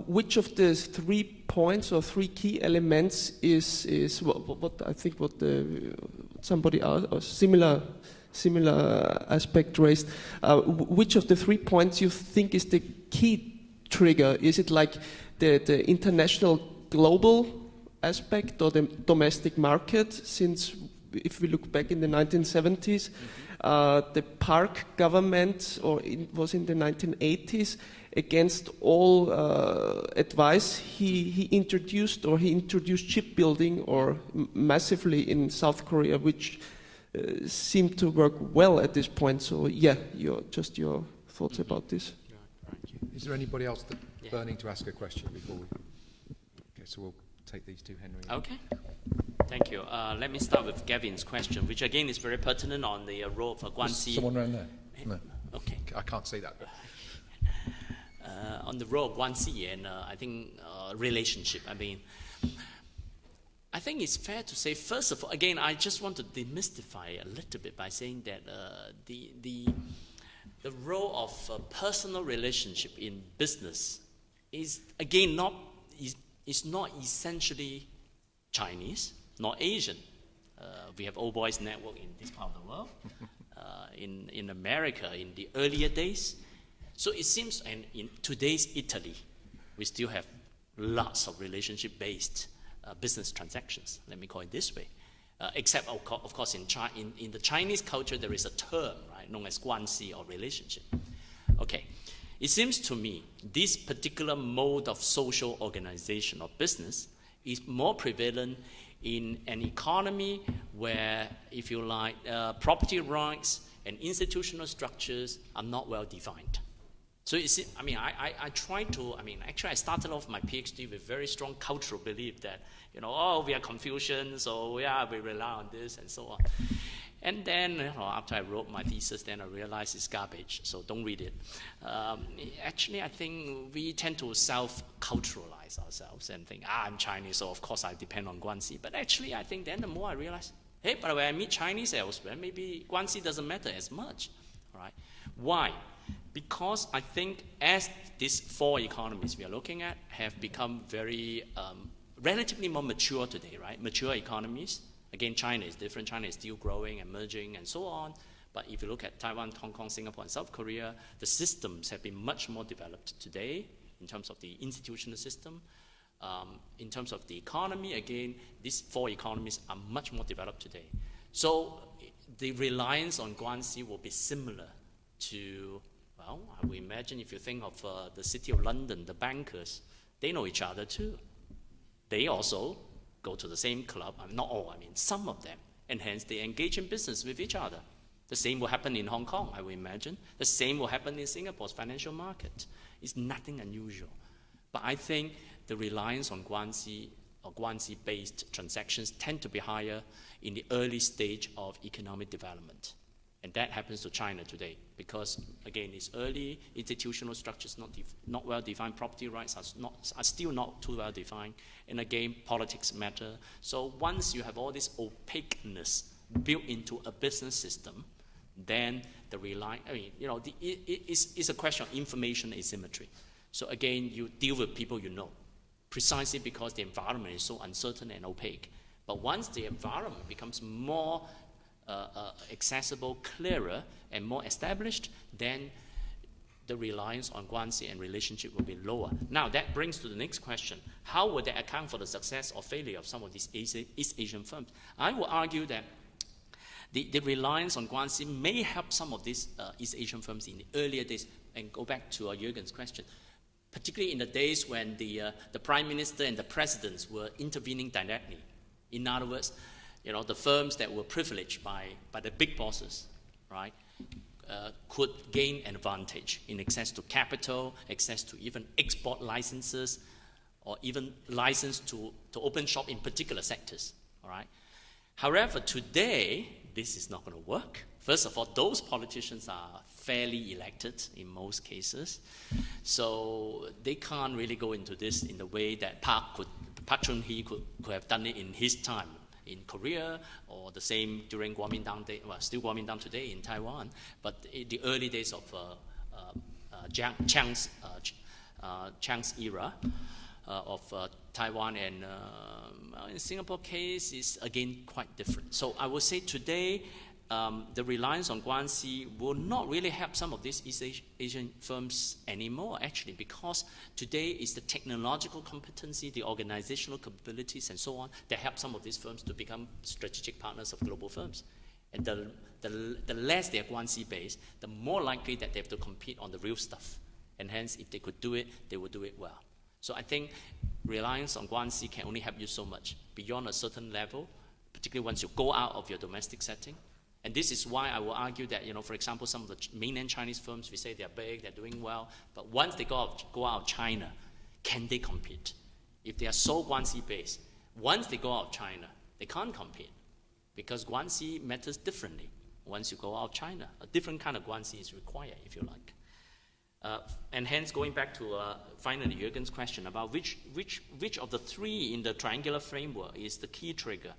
Which of the 3 points or 3 key elements is what I think what somebody else or similar aspect raised? Which of the 3 points you think is the key trigger? Is it like the international global aspect or the domestic market? Since if we look back in the 1970s, the Park government, or it was in the 1980s, against all advice, he introduced shipbuilding or massively in South Korea, which seemed to work well at this point. So yeah, your thoughts about this. Is there anybody else that's burning to ask a question before we? Okay, so we'll take these two, Henry. Okay. Thank you. Let me start with Gavin's question, which again is very pertinent on the role of Guanxi. Someone around there? No. Okay. I can't see that. But. On the role of Guanxi and I think relationship. I mean, I think it's fair to say, first of all, again, I just want to demystify a little bit by saying that the role of personal relationship in business is again not essentially Chinese, not Asian. We have Old Boys Network in this part of the world. In America, in the earlier days. So it seems, and in today's Italy, we still have lots of relationship-based business transactions, let me call it this way. except of course in the Chinese culture there is a term, right, known as guanxi or relationship. Okay, it seems to me this particular mode of social organization or business is more prevalent in an economy where, if you like, property rights and institutional structures are not well defined. So you see, I mean, I tried to, I mean, actually I started off my PhD with very strong cultural belief that, you know, oh, we are Confucian, so yeah, we rely on this and so on. And then, you know, after I wrote my thesis, then I realized it's garbage, so don't read it. Actually, I think we tend to self-culturalize ourselves and think, I'm Chinese, so of course I depend on guanxi. But actually, I think then the more I realize, hey, but when I meet Chinese elsewhere, maybe guanxi doesn't matter as much, right? Why? Because I think as these four economies we are looking at have become very, relatively more mature today, right? Mature economies. Again, China is different. China is still growing, emerging, and so on. But if you look at Taiwan, Hong Kong, Singapore, and South Korea, the systems have been much more developed today in terms of the institutional system. In terms of the economy, again, these four economies are much more developed today. So the reliance on guanxi will be similar to, well, I would imagine if you think of the City of London, the bankers, they know each other too. They also go to the same club, I mean, not all, I mean some of them, and hence they engage in business with each other. The same will happen in Hong Kong, I would imagine. The same will happen in Singapore's financial market. It's nothing unusual. But I think the reliance on guanxi or guanxi-based transactions tend to be higher in the early stage of economic development. And that happens to China today because, again, it's early, institutional structures not well defined, property rights are still not too well defined, and again, politics matter. So once you have all this opaqueness built into a business system, then the it's a question of information asymmetry. So again, you deal with people you know, precisely because the environment is so uncertain and opaque. But once the environment becomes more accessible, clearer, and more established, then the reliance on guanxi and relationship will be lower. Now, that brings to the next question. How would they account for the success or failure of some of these East Asian firms? I would argue that the reliance on guanxi may help some of these East Asian firms in the earlier days, and go back to Jürgen's question, particularly in the days when the Prime Minister and the Presidents were intervening directly. In other words, you know, the firms that were privileged by the big bosses, right, could gain an advantage in access to capital, access to even export licenses, or even license to open shop in particular sectors, all right? However, today, this is not going to work. First of all, those politicians are fairly elected in most cases, so they can't really go into this in the way that Park Chung-hee could have done it in his time in Korea, or the same during Kuomintang day, well, still Kuomintang today in Taiwan, but in the early days of Chiang's era of Taiwan, and in Singapore case is again quite different. So I would say today the reliance on guanxi will not really help some of these East Asian firms anymore, actually, because today is the technological competency, the organizational capabilities, and so on that help some of these firms to become strategic partners of global firms. And the less they are guanxi-based, the more likely that they have to compete on the real stuff. And hence, if they could do it, they would do it well. So I think reliance on guanxi can only help you so much. Beyond a certain level, particularly once you go out of your domestic setting. And this is why I will argue that, you know, for example, some of the mainland Chinese firms, we say they're big, they're doing well, but once they go out of China, can they compete? If they are so guanxi-based, once they go out of China, they can't compete because guanxi matters differently. Once you go out of China, a different kind of guanxi is required, if you like. And hence, going back to finally Jürgen's question about which of the three in the triangular framework is the key trigger.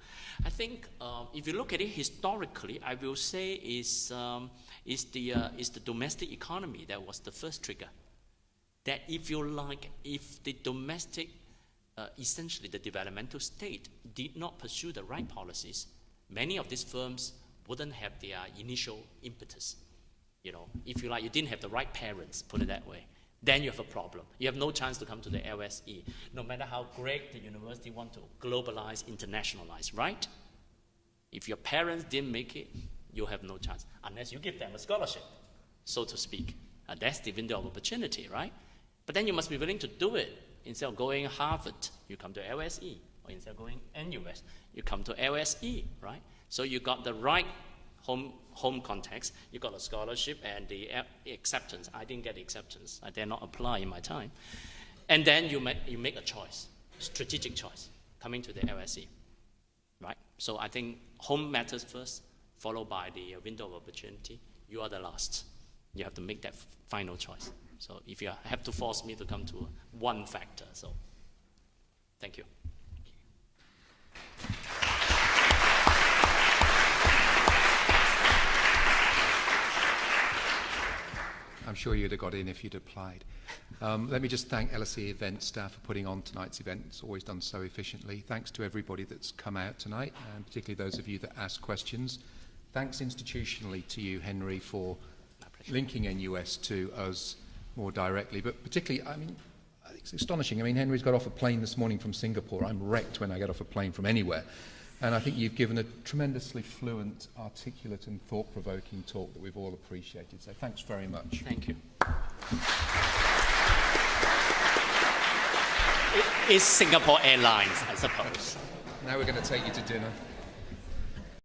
I think if you look at it historically, I will say is the domestic economy that was the first trigger. That if you like, if the domestic, essentially the developmental state did not pursue the right policies, many of these firms wouldn't have their initial impetus. You know, if you like, you didn't have the right parents, put it that way, then you have a problem. You have no chance to come to the LSE, no matter how great the university want to globalize, internationalize, right? If your parents didn't make it, you have no chance, unless you give them a scholarship, so to speak. That's the window of opportunity, right? But then you must be willing to do it. Instead of going Harvard, you come to LSE. Or instead of going NUS, you come to LSE, right? So you got the right home context, you got a scholarship and the acceptance. I didn't get the acceptance. I dare not apply in my time. And then you make a choice, strategic choice, coming to the LSE, right? So I think home matters first, followed by the window of opportunity. You are the last. You have to make that final choice. So if you have to force me to come to one factor, so thank you. I'm sure you'd have got in if you'd applied. Let me just thank LSE event staff for putting on tonight's event. It's always done so efficiently. Thanks to everybody that's come out tonight, and particularly those of you that asked questions. Thanks institutionally to you, Henry, for linking NUS to us more directly. But particularly, I mean, it's astonishing. I mean, Henry's got off a plane this morning from Singapore. I'm wrecked when I get off a plane from anywhere. And I think you've given a tremendously fluent, articulate and thought-provoking talk that we've all appreciated. So thanks very much. Thank you. It's Singapore Airlines, I suppose. Now we're going to take you to dinner.